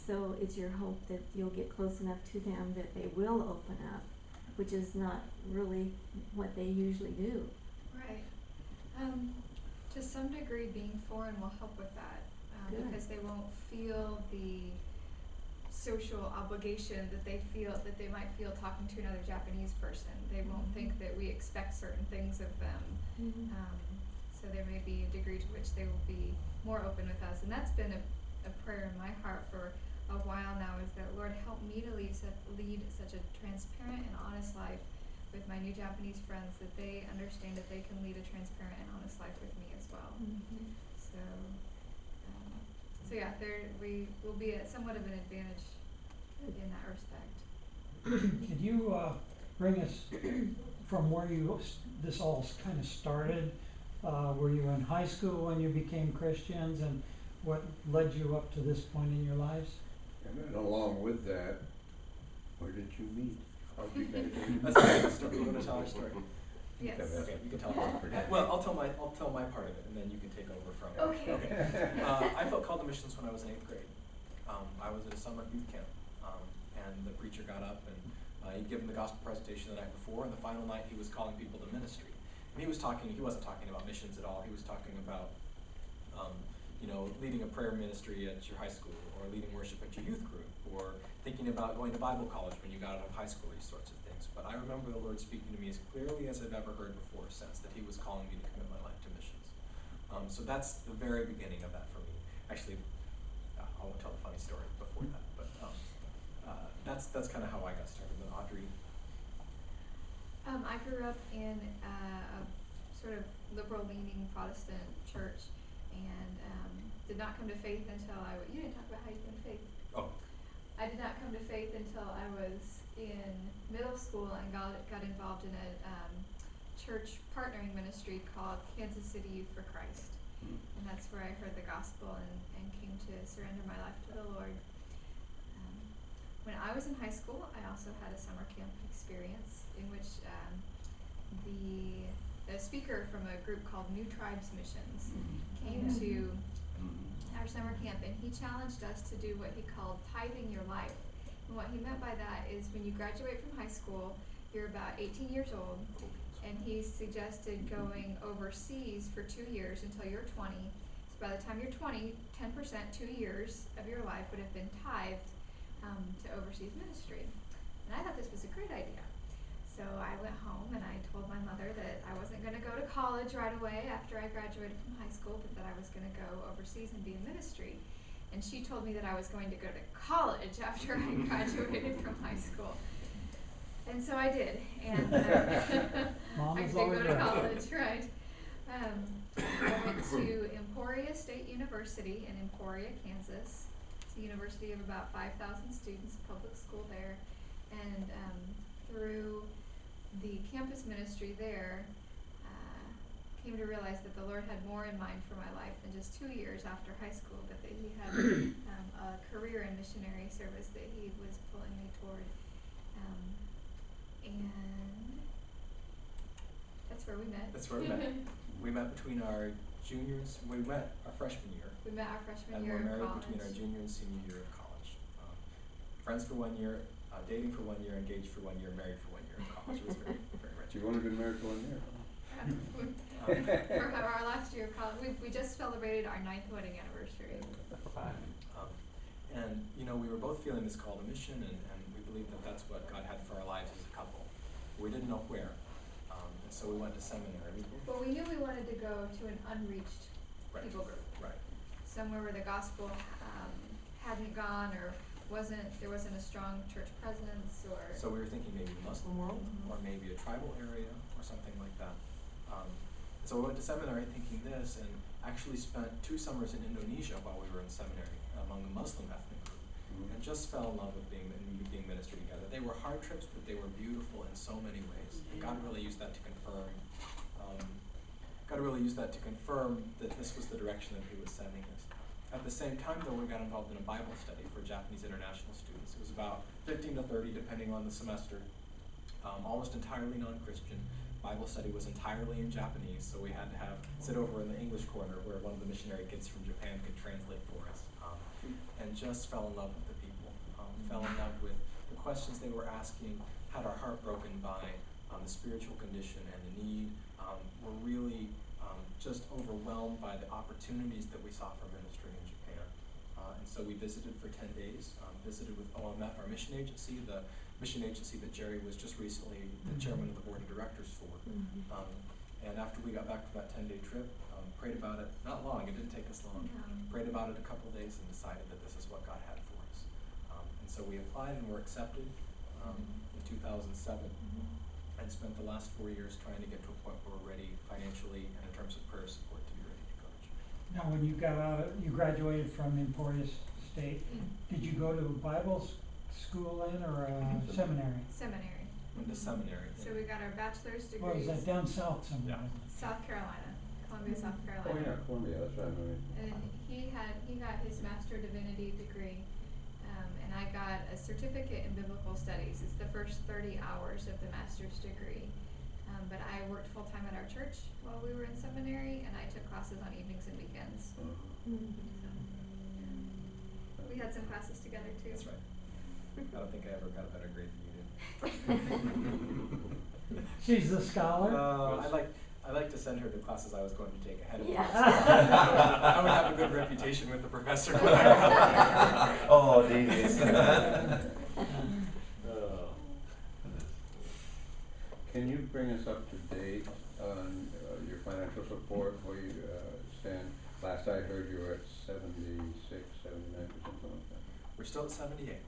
So it's your hope that you'll get close enough to them that they will open up, which is not really what they usually do. Right. To some degree, being foreign will help with that, Good. because they won't feel the social obligation that they might feel talking to another Japanese person. They won't think that we expect certain things of them. So there may be a degree to which they will be more open with us. And that's been a prayer in my heart for a while now, is that, Lord, help me to lead such a transparent and honest life with my new Japanese friends that they understand that they can lead a transparent and honest life with me as well. Mhm. So yeah, we will be at somewhat of an advantage in that respect. Could you bring us from where this all kind of started? Were you in high school when you became Christians, and what led you up to this point in your lives? And then along with that, where did you meet? How'd you guys meet? That's a good story. You want to tell our story? Yes. Okay, you can tell it. Well, I'll tell my part of it, and then you can take over from it. Okay. I felt called to missions when I was in 8th grade. I was at a summer youth camp, and the preacher got up and he'd given the gospel presentation the night before, and the final night he was calling people to ministry. And he wasn't talking about missions at all. He was talking about, leading a prayer ministry at your high school, or leading worship at your youth group, or thinking about going to Bible college when you got out of high school, these sorts of things. But I remember the Lord speaking to me as clearly as I've ever heard before since, that he was calling me to commit my life to missions. So that's the very beginning of that for me. Actually, I won't tell a funny story before that, but that's kind of how I got started. But Audrey? I grew up in a sort of liberal-leaning Protestant church, and did not come to faith until you didn't talk about how you came to faith. Oh. I did not come to faith until I was in middle school and got involved in a church partnering ministry called Kansas City Youth for Christ. And that's where I heard the gospel and came to surrender my life to the Lord. When I was in high school, I also had a summer camp experience in which the speaker from a group called New Tribes Missions came to our summer camp, and he challenged us to do what he called tithing your life. And what he meant by that is when you graduate from high school, you're about 18 years old, and he suggested going overseas for 2 years until you're 20. So by the time you're 20, 10%, 2 years of your life would have been tithed to overseas ministry. And I thought this was a great idea. So I went home and I told my mother that I wasn't going to go to college right away after I graduated from high school, but that I was going to go overseas and be in ministry. And she told me that I was going to go to college after I graduated from high school. And so I did. And Mom I is did always go to right. college, right? I went to Emporia State University in Emporia, Kansas. It's a university of about 5,000 students, public school there. And through the campus ministry there, came to realize that the Lord had more in mind for my life than just 2 years after high school, but that he had a career in missionary service that he was pulling me toward. And that's where we met. That's where we met. We met between our juniors, we met our freshman year. We met our freshman And year we're of married college. between our junior and senior year of college. Friends for 1 year, dating for 1 year, engaged for 1 year, married for 1 year of college. It was very, very rich. You've only been married for 1 year. For our last year of college, we just celebrated our 9th wedding anniversary. And we were both feeling this call to mission, and we believed that that's what God had for our lives as a couple. We didn't know where, and so we went to seminary. Well, we knew we wanted to go to an unreached people group. Right. Somewhere where the gospel hadn't gone, or there wasn't a strong church presence, or. So we were thinking maybe Muslim world, or maybe a tribal area, or something like that. So we went to seminary thinking this, and actually spent 2 summers in Indonesia while we were in seminary among the Muslim ethnic group, and just fell in love with being ministry together. They were hard trips, but they were beautiful in so many ways. And God really used that to confirm. That this was the direction that He was sending us. At the same time, though, we got involved in a Bible study for Japanese international students. It was about 15 to 30, depending on the semester, almost entirely non-Christian. Bible study was entirely in Japanese, so we had to sit over in the English corner where one of the missionary kids from Japan could translate for us, and just fell in love with the people, fell in love with the questions they were asking, had our heart broken by the spiritual condition and the need, were really just overwhelmed by the opportunities that we saw for ministry in Japan. And so we visited for 10 days, visited with OMF, our mission agency, the mission agency that Jerry was just recently the chairman of the board of directors for. And after we got back from that 10-day trip, prayed about it, not long, it didn't take us long, prayed about it a couple days and decided that this is what God had for us. And so we applied and were accepted in 2007. and spent the last 4 years trying to get to a point where we're ready financially and in terms of prayer support to be ready to coach. Now, when you got out, you graduated from Emporia State, did you go to Bible school then, or seminary? Seminary. Went to seminary. So we got our bachelor's Or was degrees, that down south somewhere? South Carolina, Columbia, South Oh, Carolina. yeah, Columbia, that's right, I mean. And he got his Master of Divinity degree, and I got a certificate in biblical studies. It's the first 30 hours of the master's degree. But I worked full-time at our church while we were in seminary, and I took classes on evenings and weekends. We had some classes together too. That's right. I don't think I ever got a better grade than you did. She's the scholar? I like to send her to classes I was going to take ahead of her. Yeah. I would have a good reputation with the professor when I got there. Oh, Davies. Can you bring us up to date on your financial support, where you stand? Last I heard you were at 76, 79%, something like that. We're still at 78.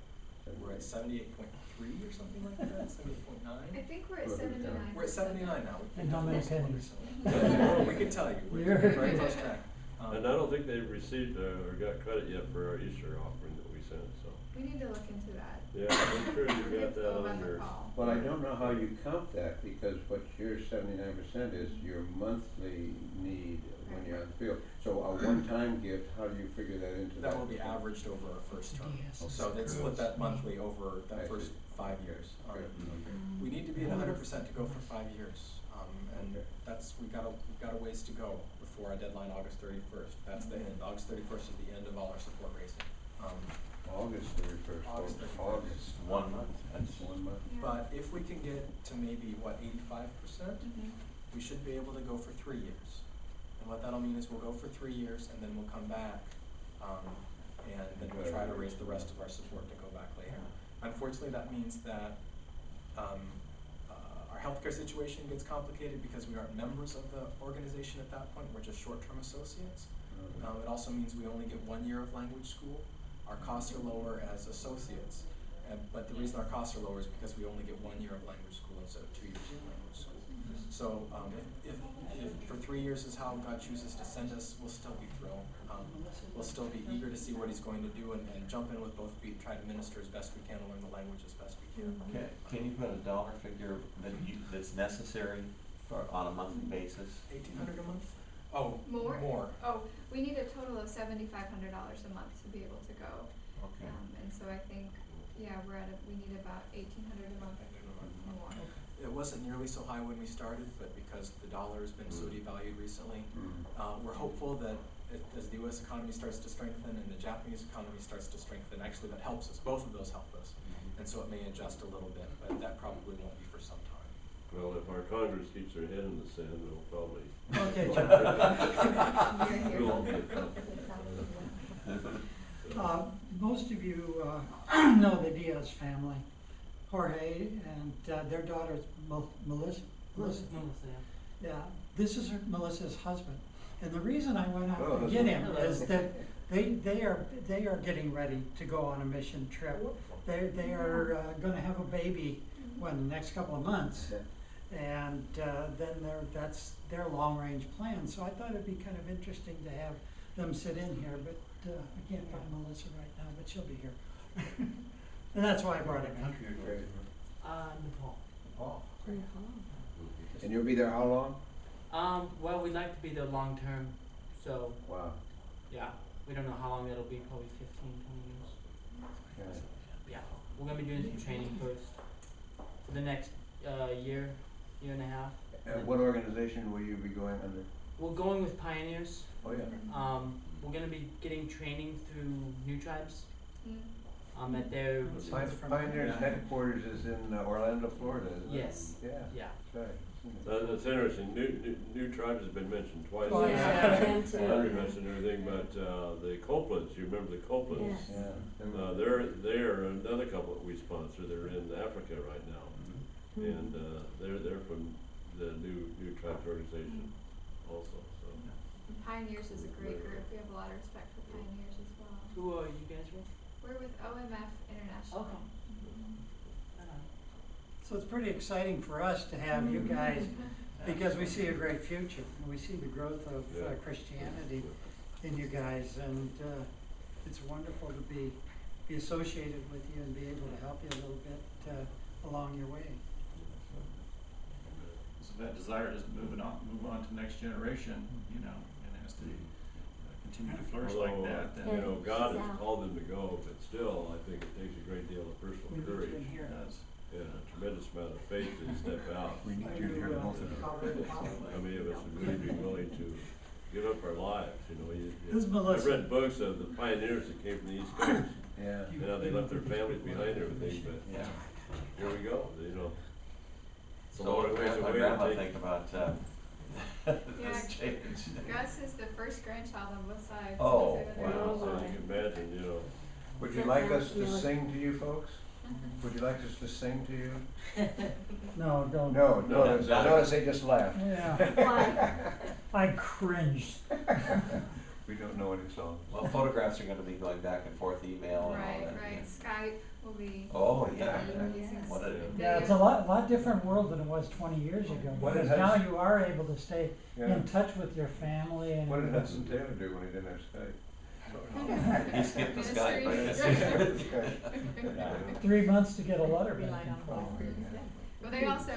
We're at 78.3 or something like that, 78.9. I think we're at Well, 79. We're at 79 now. And how many pennies? We can tell you. We're very close track. And I don't think they've received or got credit yet for our Easter offering that we sent, so. We need to look into that. Yeah, I'm sure you got that We'll on have a your. call. Well, I don't know how you count that, because what your 79% is your monthly need when you're on the field. So a one-time gift, how do you figure that into that? That will be averaged over our first term. Yes. So they'd split that monthly over I that see. first 5 years. Okay. We need to be at 100% to go for 5 years. And we've got a ways to go before our deadline, August 31st. That's the end. August 31st is the end of all our support raising. August 31st. August 31st. August. 1 month. That's 1 month. Yeah. But if we can get to maybe, 85%, we should be able to go for 3 years. And what that'll mean is we'll go for 3 years, and then we'll come back, and then we'll try to raise the rest of our support to go back later. Unfortunately, that means that our healthcare situation gets complicated because we aren't members of the organization at that point. We're just short-term associates. It also means we only get 1 year of language school. Our costs are lower as associates, but the reason our costs are lower is because we only get 1 year of language school instead of 2 years of language school. So if for 3 years is how God chooses to send us, we'll still be thrilled. We'll still be eager to see what He's going to do and jump in with both feet, try to minister as best we can, and learn the language as best we can. Can you put a dollar figure that's necessary on a monthly basis? $1,800 a month? Oh, More? more. Oh, we need a total of $7,500 a month to be able to go. Okay. And so I think, we need about $1,800 a month more. It wasn't nearly so high when we started, but because the dollar has been so devalued recently, we're hopeful that as the U.S. economy starts to strengthen and the Japanese economy starts to strengthen, actually that helps us. Both of those help us. And so it may adjust a little bit, but that probably won't be for some time. Well, if our Congress keeps their head in the sand, we'll probably. Okay, John. We'll all get Most of you know the Diaz family, Jorge and their daughter's Melissa. Yeah, this is Melissa's husband. And the reason I went out to get him is that they are getting ready to go on a mission trip. They are going to have a baby the next couple of months, and then that's their long range plan. So I thought it'd be kind of interesting to have them sit in here, but I can't find Melissa right now, but she'll be here. And that's why I brought him in. Nepal. And you'll be there how long? Well, we'd like to be there long term, so Wow. yeah, we don't know how long it'll be, probably 15, 20 years. Okay. Yeah, we're gonna be doing some training first for the next year and a half. What organization will you be going under? We're going with Pioneers. Oh, yeah. We're gonna be getting training through New Tribes. Mm. At their Pioneer's headquarters is in Orlando, Florida, isn't it? yes, Yeah, yeah. that's right. That's interesting. New Tribes has been mentioned twice. Oh, Yeah, them too. Henry mentioned everything, but the Copelands, you remember the Copelands? Yes. Yeah. They're another couple that we sponsor. They're in Africa right now, and they're from the New Tribes organization also. So Pioneers is a great group. We have a lot of respect for Pioneers as well. Who are you guys with? We're with OMF International. Okay. So it's pretty exciting for us to have you guys, because we see a great future. And we see the growth of Christianity in you guys, and it's wonderful to be associated with you and be able to help you a little bit along your way. So that desire doesn't move on to the next generation, you know, and it has to continue to flourish like Although, that. Then you know, God has Yeah. called them to go, but still, I think it takes a great deal of personal courage it does. and a tremendous amount of faith to step out. We need you to hear both of you. How many of us would really be willing to give up our lives, you know? This is Melissa. I read books of the pioneers that came from the East Coast. Yeah. You know, they left their families behind and everything, but Yeah. here we go, you know. It's a So long what ways does my away to grandma take- think about this change? Gus is the first grandchild on both sides. Oh, So wow. they're- So you can imagine, you know. Would you like us to sing to you folks? Would you like us to sing to you? No, don't. No, No, notice, not- notice they just laughed. Yeah, I cringed. We don't know any song. Well, photographs are gonna be going back and forth, email and all Right, that. right. Skype will be. Oh, yeah. using What a- Yeah, it's a lot different world than it was 20 years ago. What did Because now Hudson- you are able to stay Yeah. in touch with your family and. What did Hudson Taylor do when he didn't have Skype? He skipped the Skype, Ministry. Yeah. 3 months to get a letter back Relied and on forth. Holy Spirit instead. Well, they also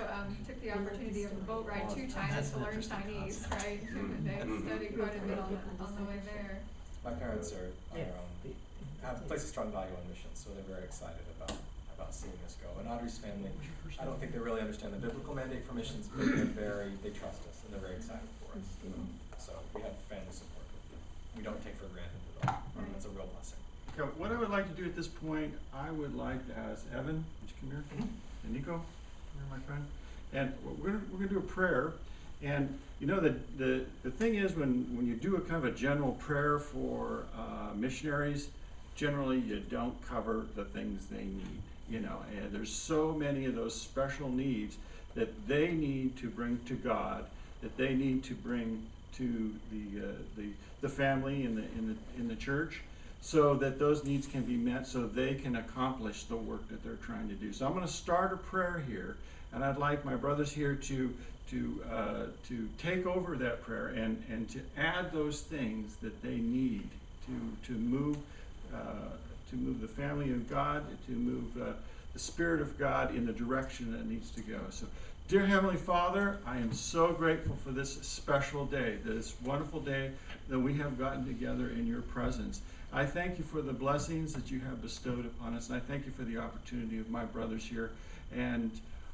took the opportunity of a boat ride to China to learn Chinese, right? And they studied quite a bit on the way there. My parents Yeah. have placed a strong value on missions, so they're very excited about seeing this go. And Audrey's family, I don't think they really understand the biblical mandate for missions, but they trust us and they're very excited for us. So we have family support. We don't take for granted at all. And that's a real blessing. Okay, what I would like to do at this point, I would like to ask Evan, would you come here? And Nico, come here, my friend. And we're gonna do a prayer. And you know, the thing is, when you do a kind of a general prayer for missionaries, generally you don't cover the things they need, you know, and there's so many of those special needs that they need to bring to God, that they need to bring to the family in the church, so that those needs can be met, so they can accomplish the work that they're trying to do. So I'm going to start a prayer here, and I'd like my brothers here to take over that prayer and to add those things that they need to move the family of God, to move the Spirit of God in the direction that it needs to go. So, dear Heavenly Father, I am so grateful for this special day, this wonderful day that we have gotten together in your presence. I thank you for the blessings that you have bestowed upon us, and I thank you for the opportunity of my brothers here. And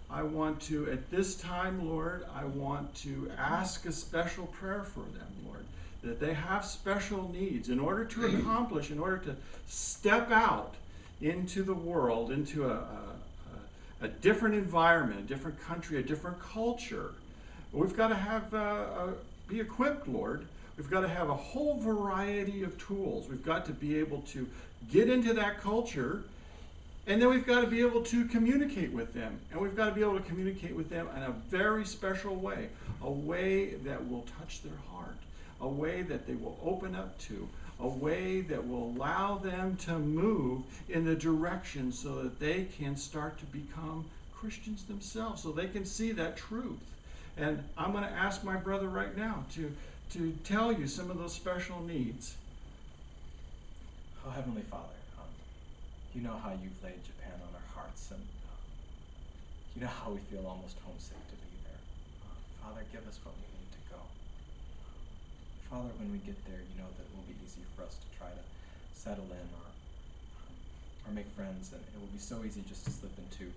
I want to, at this time, Lord, I want to ask a special prayer for them, Lord, that they have special needs in order to accomplish, in order to step out into the world, into a different environment, a different country, a different culture. We've got to have be equipped, Lord. We've got to have a whole variety of tools. We've got to be able to get into that culture, and then we've got to be able to communicate with them. And we've got to be able to communicate with them in a very special way, a way that will touch their heart, a way that they will open up to, a way that will allow them to move in the direction so that they can start to become Christians themselves, so they can see that truth. And I'm going to ask my brother right now to tell you some of those special needs. Oh, Heavenly Father, you know how you've laid Japan on our hearts, and you know how we feel almost homesick to be there. Father, give us what we need to go. Father, when we get there, you know that it will be easy for us to try to settle in or make friends, and it will be so easy just to slip into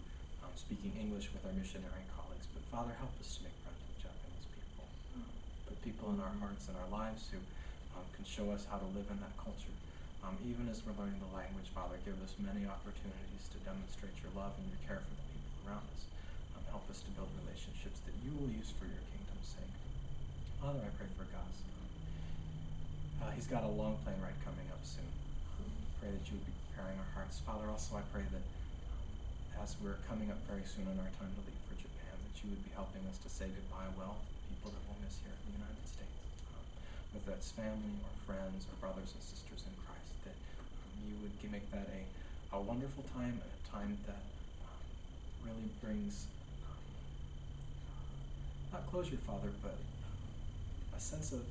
speaking English with our missionary colleagues. But Father, help us to make friends with Japanese people. Put people in our hearts and our lives who can show us how to live in that culture. Even as we're learning the language, Father, give us many opportunities to demonstrate your love and your care for the people around us. Help us to build relationships that you will use for your kingdom's sake. Father, I pray for Gus. He's got a long plane ride coming up soon. Pray that you would be preparing our hearts. Father, also I pray that as we're coming up very soon on our time to leave for Japan, that you would be helping us to say goodbye well to the people that we'll miss here in the United States. Whether that's family or friends or brothers and sisters in Christ, that you would make that a wonderful time, a time that really brings not closure, Father, but a sense of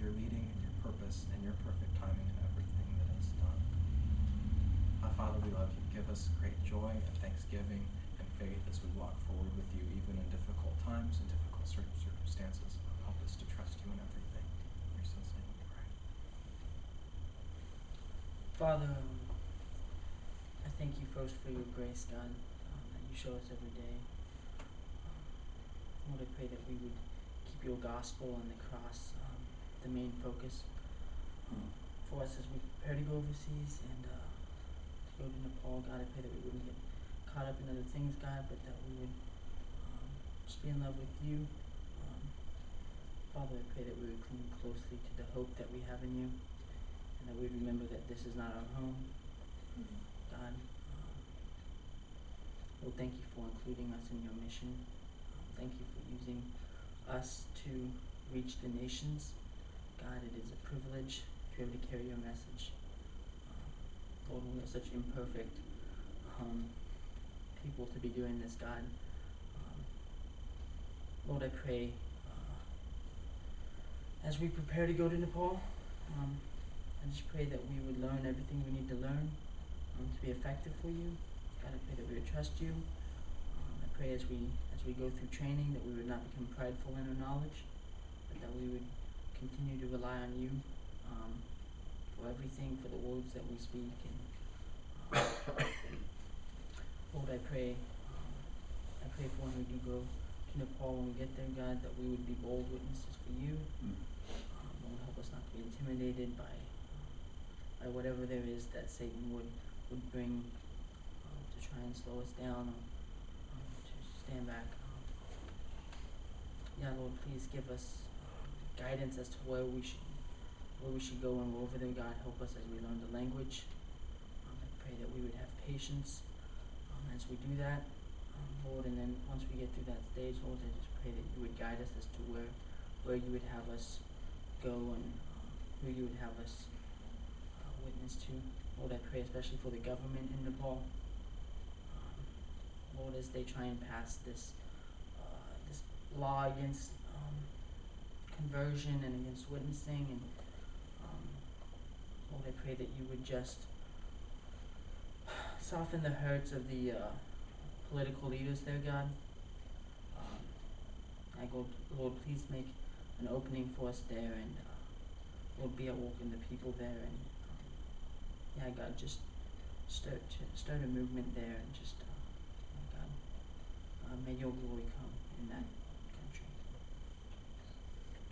your leading and your purpose and your perfect timing in everything that is done. Father, we love you. Give us great joy and thanksgiving and faith as we walk forward with you, even in difficult times and difficult circumstances. Help us to trust you in everything. In your son's name we pray. Father, I thank you first for your grace, God, that you show us every day. Lord, I pray that we would keep your gospel and the cross the main focus for us as we prepare to go overseas and to go to Nepal. God, I pray that we wouldn't get caught up in other things, God, but that we would just be in love with you. Father, I pray that we would cling closely to the hope that we have in you, and that we would remember that this is not our home. God, Lord, thank you for including us in your mission. Thank you for using us to reach the nations. God, it is a privilege to be able to carry your message. Lord, we are such imperfect people to be doing this, God. Lord, I pray as we prepare to go to Nepal, I just pray that we would learn everything we need to learn to be effective for you. God, I pray that we would trust you. I pray as we go through training that we would not become prideful in our knowledge, but that we would continue to rely on you for everything, for the words that we speak. And Lord, I pray for when we do go to Nepal, when we get there, God, that we would be bold witnesses for you. Lord, help us not to be intimidated by whatever there is that Satan would bring to try and slow us down or to stand back. Yeah, Lord, please give us guidance as to where we should go when we're over there. God, help us as we learn the language. I pray that we would have patience as we do that, Lord. And then once we get through that stage, Lord, I just pray that you would guide us as to where you would have us go and who you would have us witness to. Lord, I pray especially for the government in Nepal. Lord, as they try and pass this law against conversion and against witnessing, and Lord, I pray that you would just soften the hurts of the political leaders there, God. Lord, please make an opening for us there, and Lord, be at work in the people there, and yeah, God, just start a movement there, and just God, may your glory come in that country.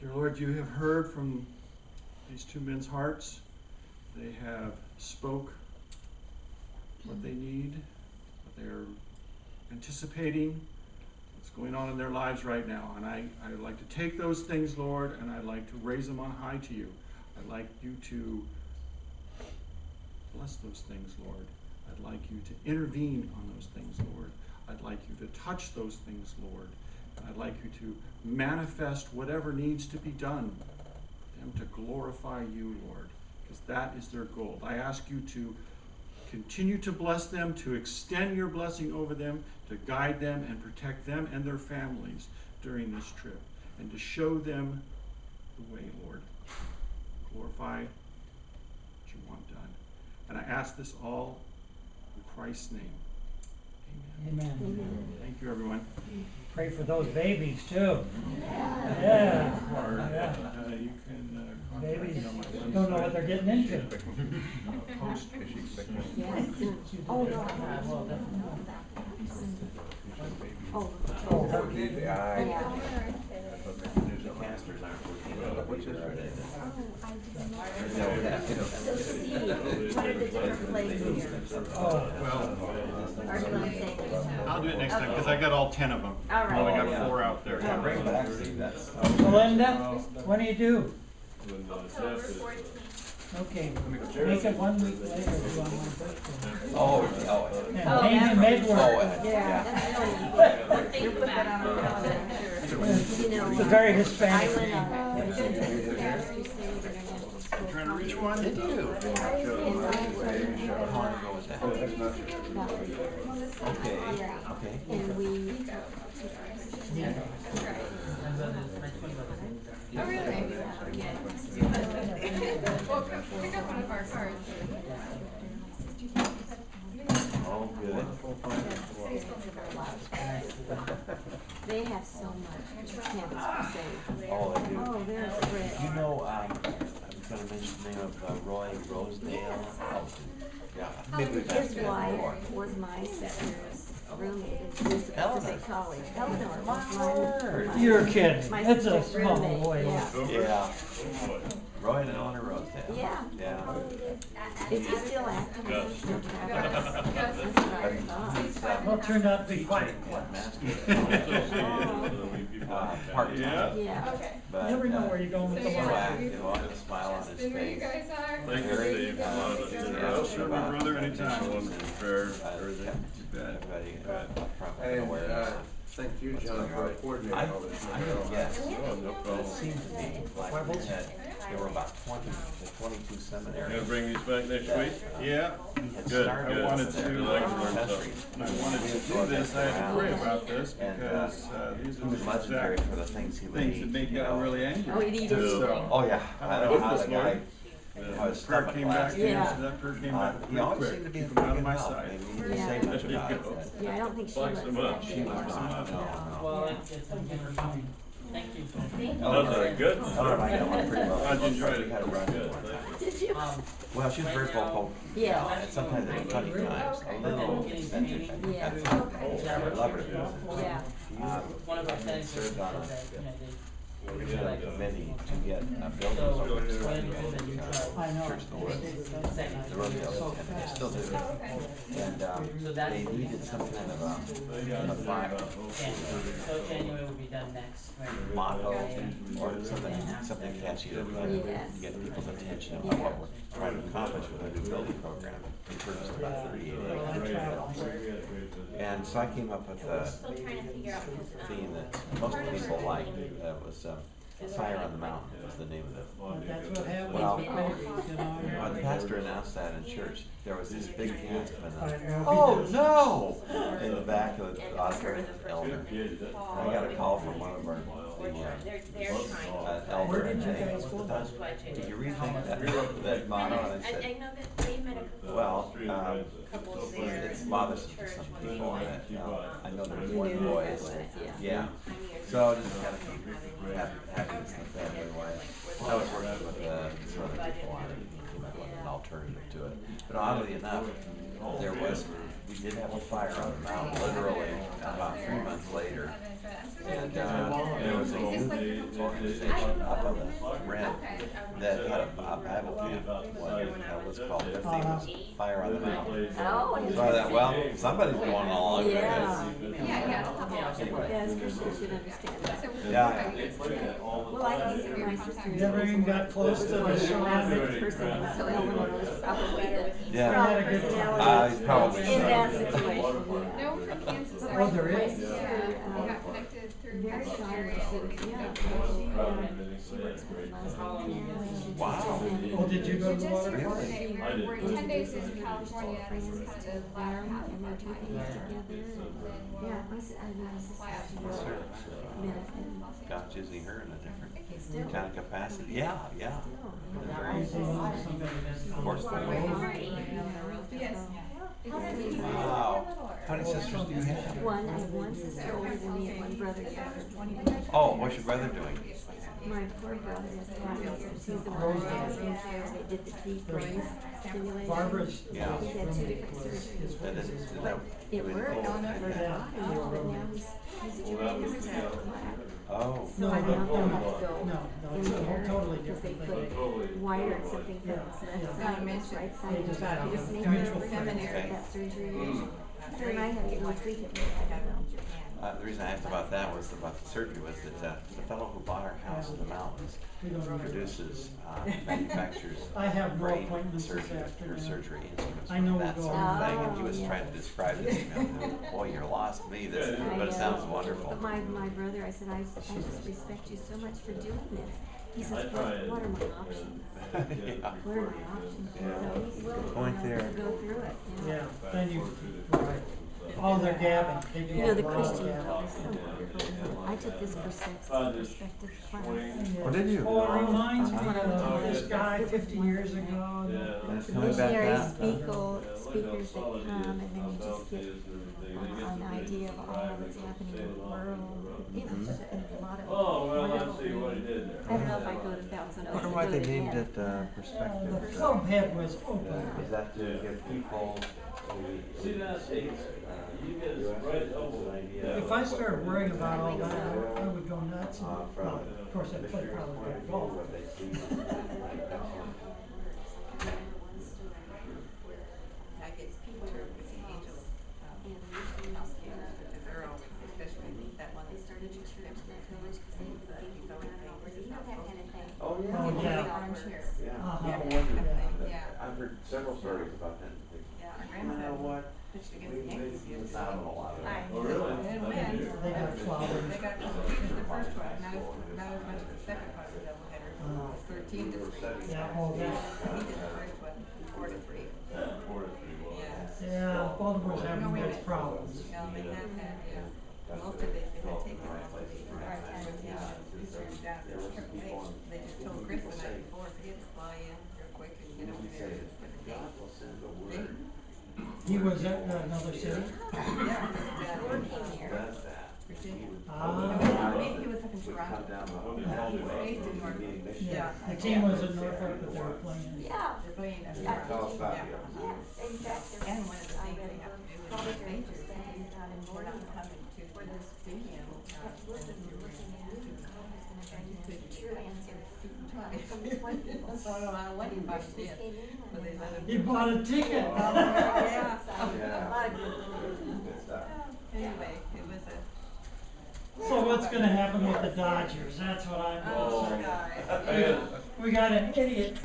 Dear Lord, you have heard from these two men's hearts. They have spoke what they need, what they're anticipating, what's going on in their lives right now. And I would like to take those things, Lord, and I'd like to raise them on high to you. I'd like you to bless those things, Lord. I'd like you to intervene on those things, Lord. I'd like you to touch those things, Lord. And I'd like you to manifest whatever needs to be done for them to glorify you, Lord, because that is their goal. I ask you to continue to bless them, to extend your blessing over them, to guide them and protect them and their families during this trip, and to show them the way, Lord. Glorify what you want done. And I ask this all in Christ's name. Amen. Amen. Thank you, everyone. Pray for those babies too. Yeah. You can contact Babies me on my website. don't know what they're getting into. Post, is she expecting? Yes. Oh, no. Well, definitely. Oh. Oh, the eye. Yeah. I thought maybe there's The a- casters aren't working. What's this right So Steve, what are the different places here? Oh, Or do you want to say? I'll do it next time, because I got all 10 of them. All right. I only Oh, got yeah. 4 out there. Yeah, bring back, Steve, that's. Melinda, what do you do? When October Seth is, 14th. Okay, make it 1 week later, do on my birthday. Oh. And Damien Medward, Yeah. Think We'll put that on our calendar. You know, it's a very I Hispanic went name. on, Paris Crusade, and I went to school. Which one? Did you? How long ago was that? Okay, Yeah. okay. And we, Oh, really? Well, pick up one of our cards. Oh, good. they have so much Campus Crusade. Oh, they do. Oh, they're great. You know, I'm gonna mention the name of Roy Rosedale. Oh, yeah, maybe we've asked His that before. wife was my sister's roommate at Pacific Eleanor. College. Eleanor was Word. my You're kidding. my It's a sister's small roommate, boy. yeah. Yeah. Roy and Eleanor Rosedale. Yeah. Yeah. Is he still active? Is he still traveling? That's what I thought. Well, it turned out to be quite. What master? Yeah. Part-time. Yeah. Okay. But, Never know where you're going with so the yeah. water. active, always a smile on his Then where you face. guys are. Thank you, Very, Steve. A lot of enthusiastic Sure, about my brother, anytime. traditions One and, fair, uh, everything. kept You bet. everybody probably And, aware of thank you, John, for coordinating I all this. don't guess, Oh, no but it problem. seemed to me like we had, there were about 20 to 22 seminaries. Gonna bring these back next week? Yeah, He had Good, started good. I wanted over there to, doing like to learn accessories. something. I wanted to do this, I had to pray about this And, because, these He are was the legendary exact for the things he would things eat, that make you God know. really angry. Oh, he'd eat Yeah. anything. Oh, yeah, I don't know how the guy, Yeah. how his Prayer stomach came back, lasted. Yeah. that prayer came Uh, back he pretty always quick. seemed to be in Keep him out good of my health. sight. Maybe he didn't Yeah. say much about it. Yeah, I don't think she Thanks was. so much. She was Thanks so not, much. no, Well, it's coming. Thank you. no. That's a good one. Oh, I got one pretty well. How'd you enjoy it? We had a run Good, one time. thank Did you? Well, she was very vocal. Yeah. And sometimes at funny times, a little eccentric. I think Yeah. that's I love her business. Yeah. One of our tenants Served on said that, we they did a committee to get buildings So, over when to you try. I know. Church of the Woods. The Rosedale, and they still do. And So that's they needed some kind of a fire So January will be done next, right? motto or something catchy to Yes. get people's attention about what we're trying to accomplish with our new building program. We purchased about 38 acres. And so I came up with a theme that most people liked. That was Fire on the Mountain was the name of it. But that's what happens Well, with babies, you know. when the pastor announced that in church, there was this big gasp and I a, know. oh no! In the back of the auditorium, elder. And I got a call from one of our, the elder, Where and did you saying, guys go? did you rethink that motto? And I said, know that they met a well, couple there. it's bothersome to some people, and I know there's You one knew boy, it so, was, yeah. So just gotta keep having this in the family life. I was working with some other people on it, and came up with an alternative to it. But oddly enough, we did have a fire on the mountain, literally, about 3 months later. And there was a youth organization up on the rim that had a Bible camp. That was called, their theme was Fire on the Mountain. Oh, So I thought, well, somebody's going along with yeah. this. Yeah. Anyway. Yes, Christian should understand that. So, Yeah. Well, I think my sister. Never even got close to the last surrounding. person, so Eleanor was probably the Yeah. strong Had a good personality probably in so. that situation, yeah. no, from Kansas. But Oh, there my is? sister, Yeah, we got connected through very Pastor shy, Jerry. she was, yeah, she works with Muslim families, she Wow. teaches Oh, did you go to the water? Just Really? today, I didn't. we're 10 days in California, this is kind of the latter them, half and of our they do time things here. together, and, yeah, my sister, my sister, Well, she sure. met and God's using her in a different still, kind of capacity. Yeah, yeah. still. Very forceful. Yes. Wow. How many sisters do you have? One, I have one sister older than me and one brother younger. Oh, what's your brother doing? My poor brother is Parkinson's, he's the one that has been there, they did the deep brain stimulation. Barbara's. Yeah. He's had 2 different surgeries. And is that, It worked for a while, but now he's doing his plaque. oh, So I now No, have to go no, in it's a there, totally because they different thing. put wire and something from his left side, and his right side, They just and have just a make mutual it friend. seminary, that surgery. So then I have to go tweak it, I don't know. the reason I asked about that was about the surgery was that the fellow who bought our house in the mountains We don't need it. produces, manufactures I have no brain appointments this surgery, or afternoon. surgery instruments I know for we're that sort going. of thing, and he was Oh, trying to yeah. describe this to me. Boy, you're lost me, this, but it sounds wonderful. But my brother, I said, I just respect you so much for doing this. He I says, try it. what are my options? Yeah. What are my options? Yeah. So he's willing, Good point you know, there. to go through it, you know. Yeah, then you, right, all their gabbing, they do You know, a the lot of Christian gabbing. love is so wonderful, isn't it? I took this perspective class. Oh, did you? Oh, it reminds me Uh-huh. of this guy 50 years ago. Yeah. It's The coming back missionary down. speakers that come, and then you just get an idea of all that's happening in the world. You know, and a lot of Oh, well, let's wonderful see what he things. did there. I don't know if I go to Thousand Oaks. Wonder and why do they it named again. it The perspective. club head was open. Is that to give people See that, you get it right over. If I started worrying about all that, I would go nuts. And, well, of course, I'd play probably better golf. I get picture with the angel, healthcare, which is Earl, especially that one that started to he's always saying, where's his house? Oh, yeah. Oh, yeah. Orange hair. Uh-huh. Yeah. I've heard several stories about that. Yeah, our You grandma know said, what? pitched against the Yankees the other Not a day. lot of I it. Oh, really? They didn't win. They got flowers. They got, he was the first one, not as much as the second one, the doubleheader. It was 13 to 3. Yeah, oh, that. He did the first one, 4 to 3. Yeah. Yeah, Baltimore's No, having wait a those minute. problems. No, they have had, yeah, most of it, they had taken most of the rotations down to Triple H. They just told Chris the night before, for him to fly in real quick and get over there for the game. He was at another city. Yeah, working here. Virginia. Ah. He was up in Toronto. He was based in Norfolk. Yeah, the team was in Norfolk, but they were playing. Yeah, They're playing at Yeah. Tell us about it. yes, exactly. And one of the things they have to do is Probably they very just, interesting out in we're not Borneo. coming to Where there's studio. looking at true answer. So I don't know what he bought did. But there's other. He bought a ticket. Yeah. A lot of good. Good stuff. Anyway, it was a. So what's gonna happen with the Dodgers? That's what I'm Oh, concerned. God. We got an idiot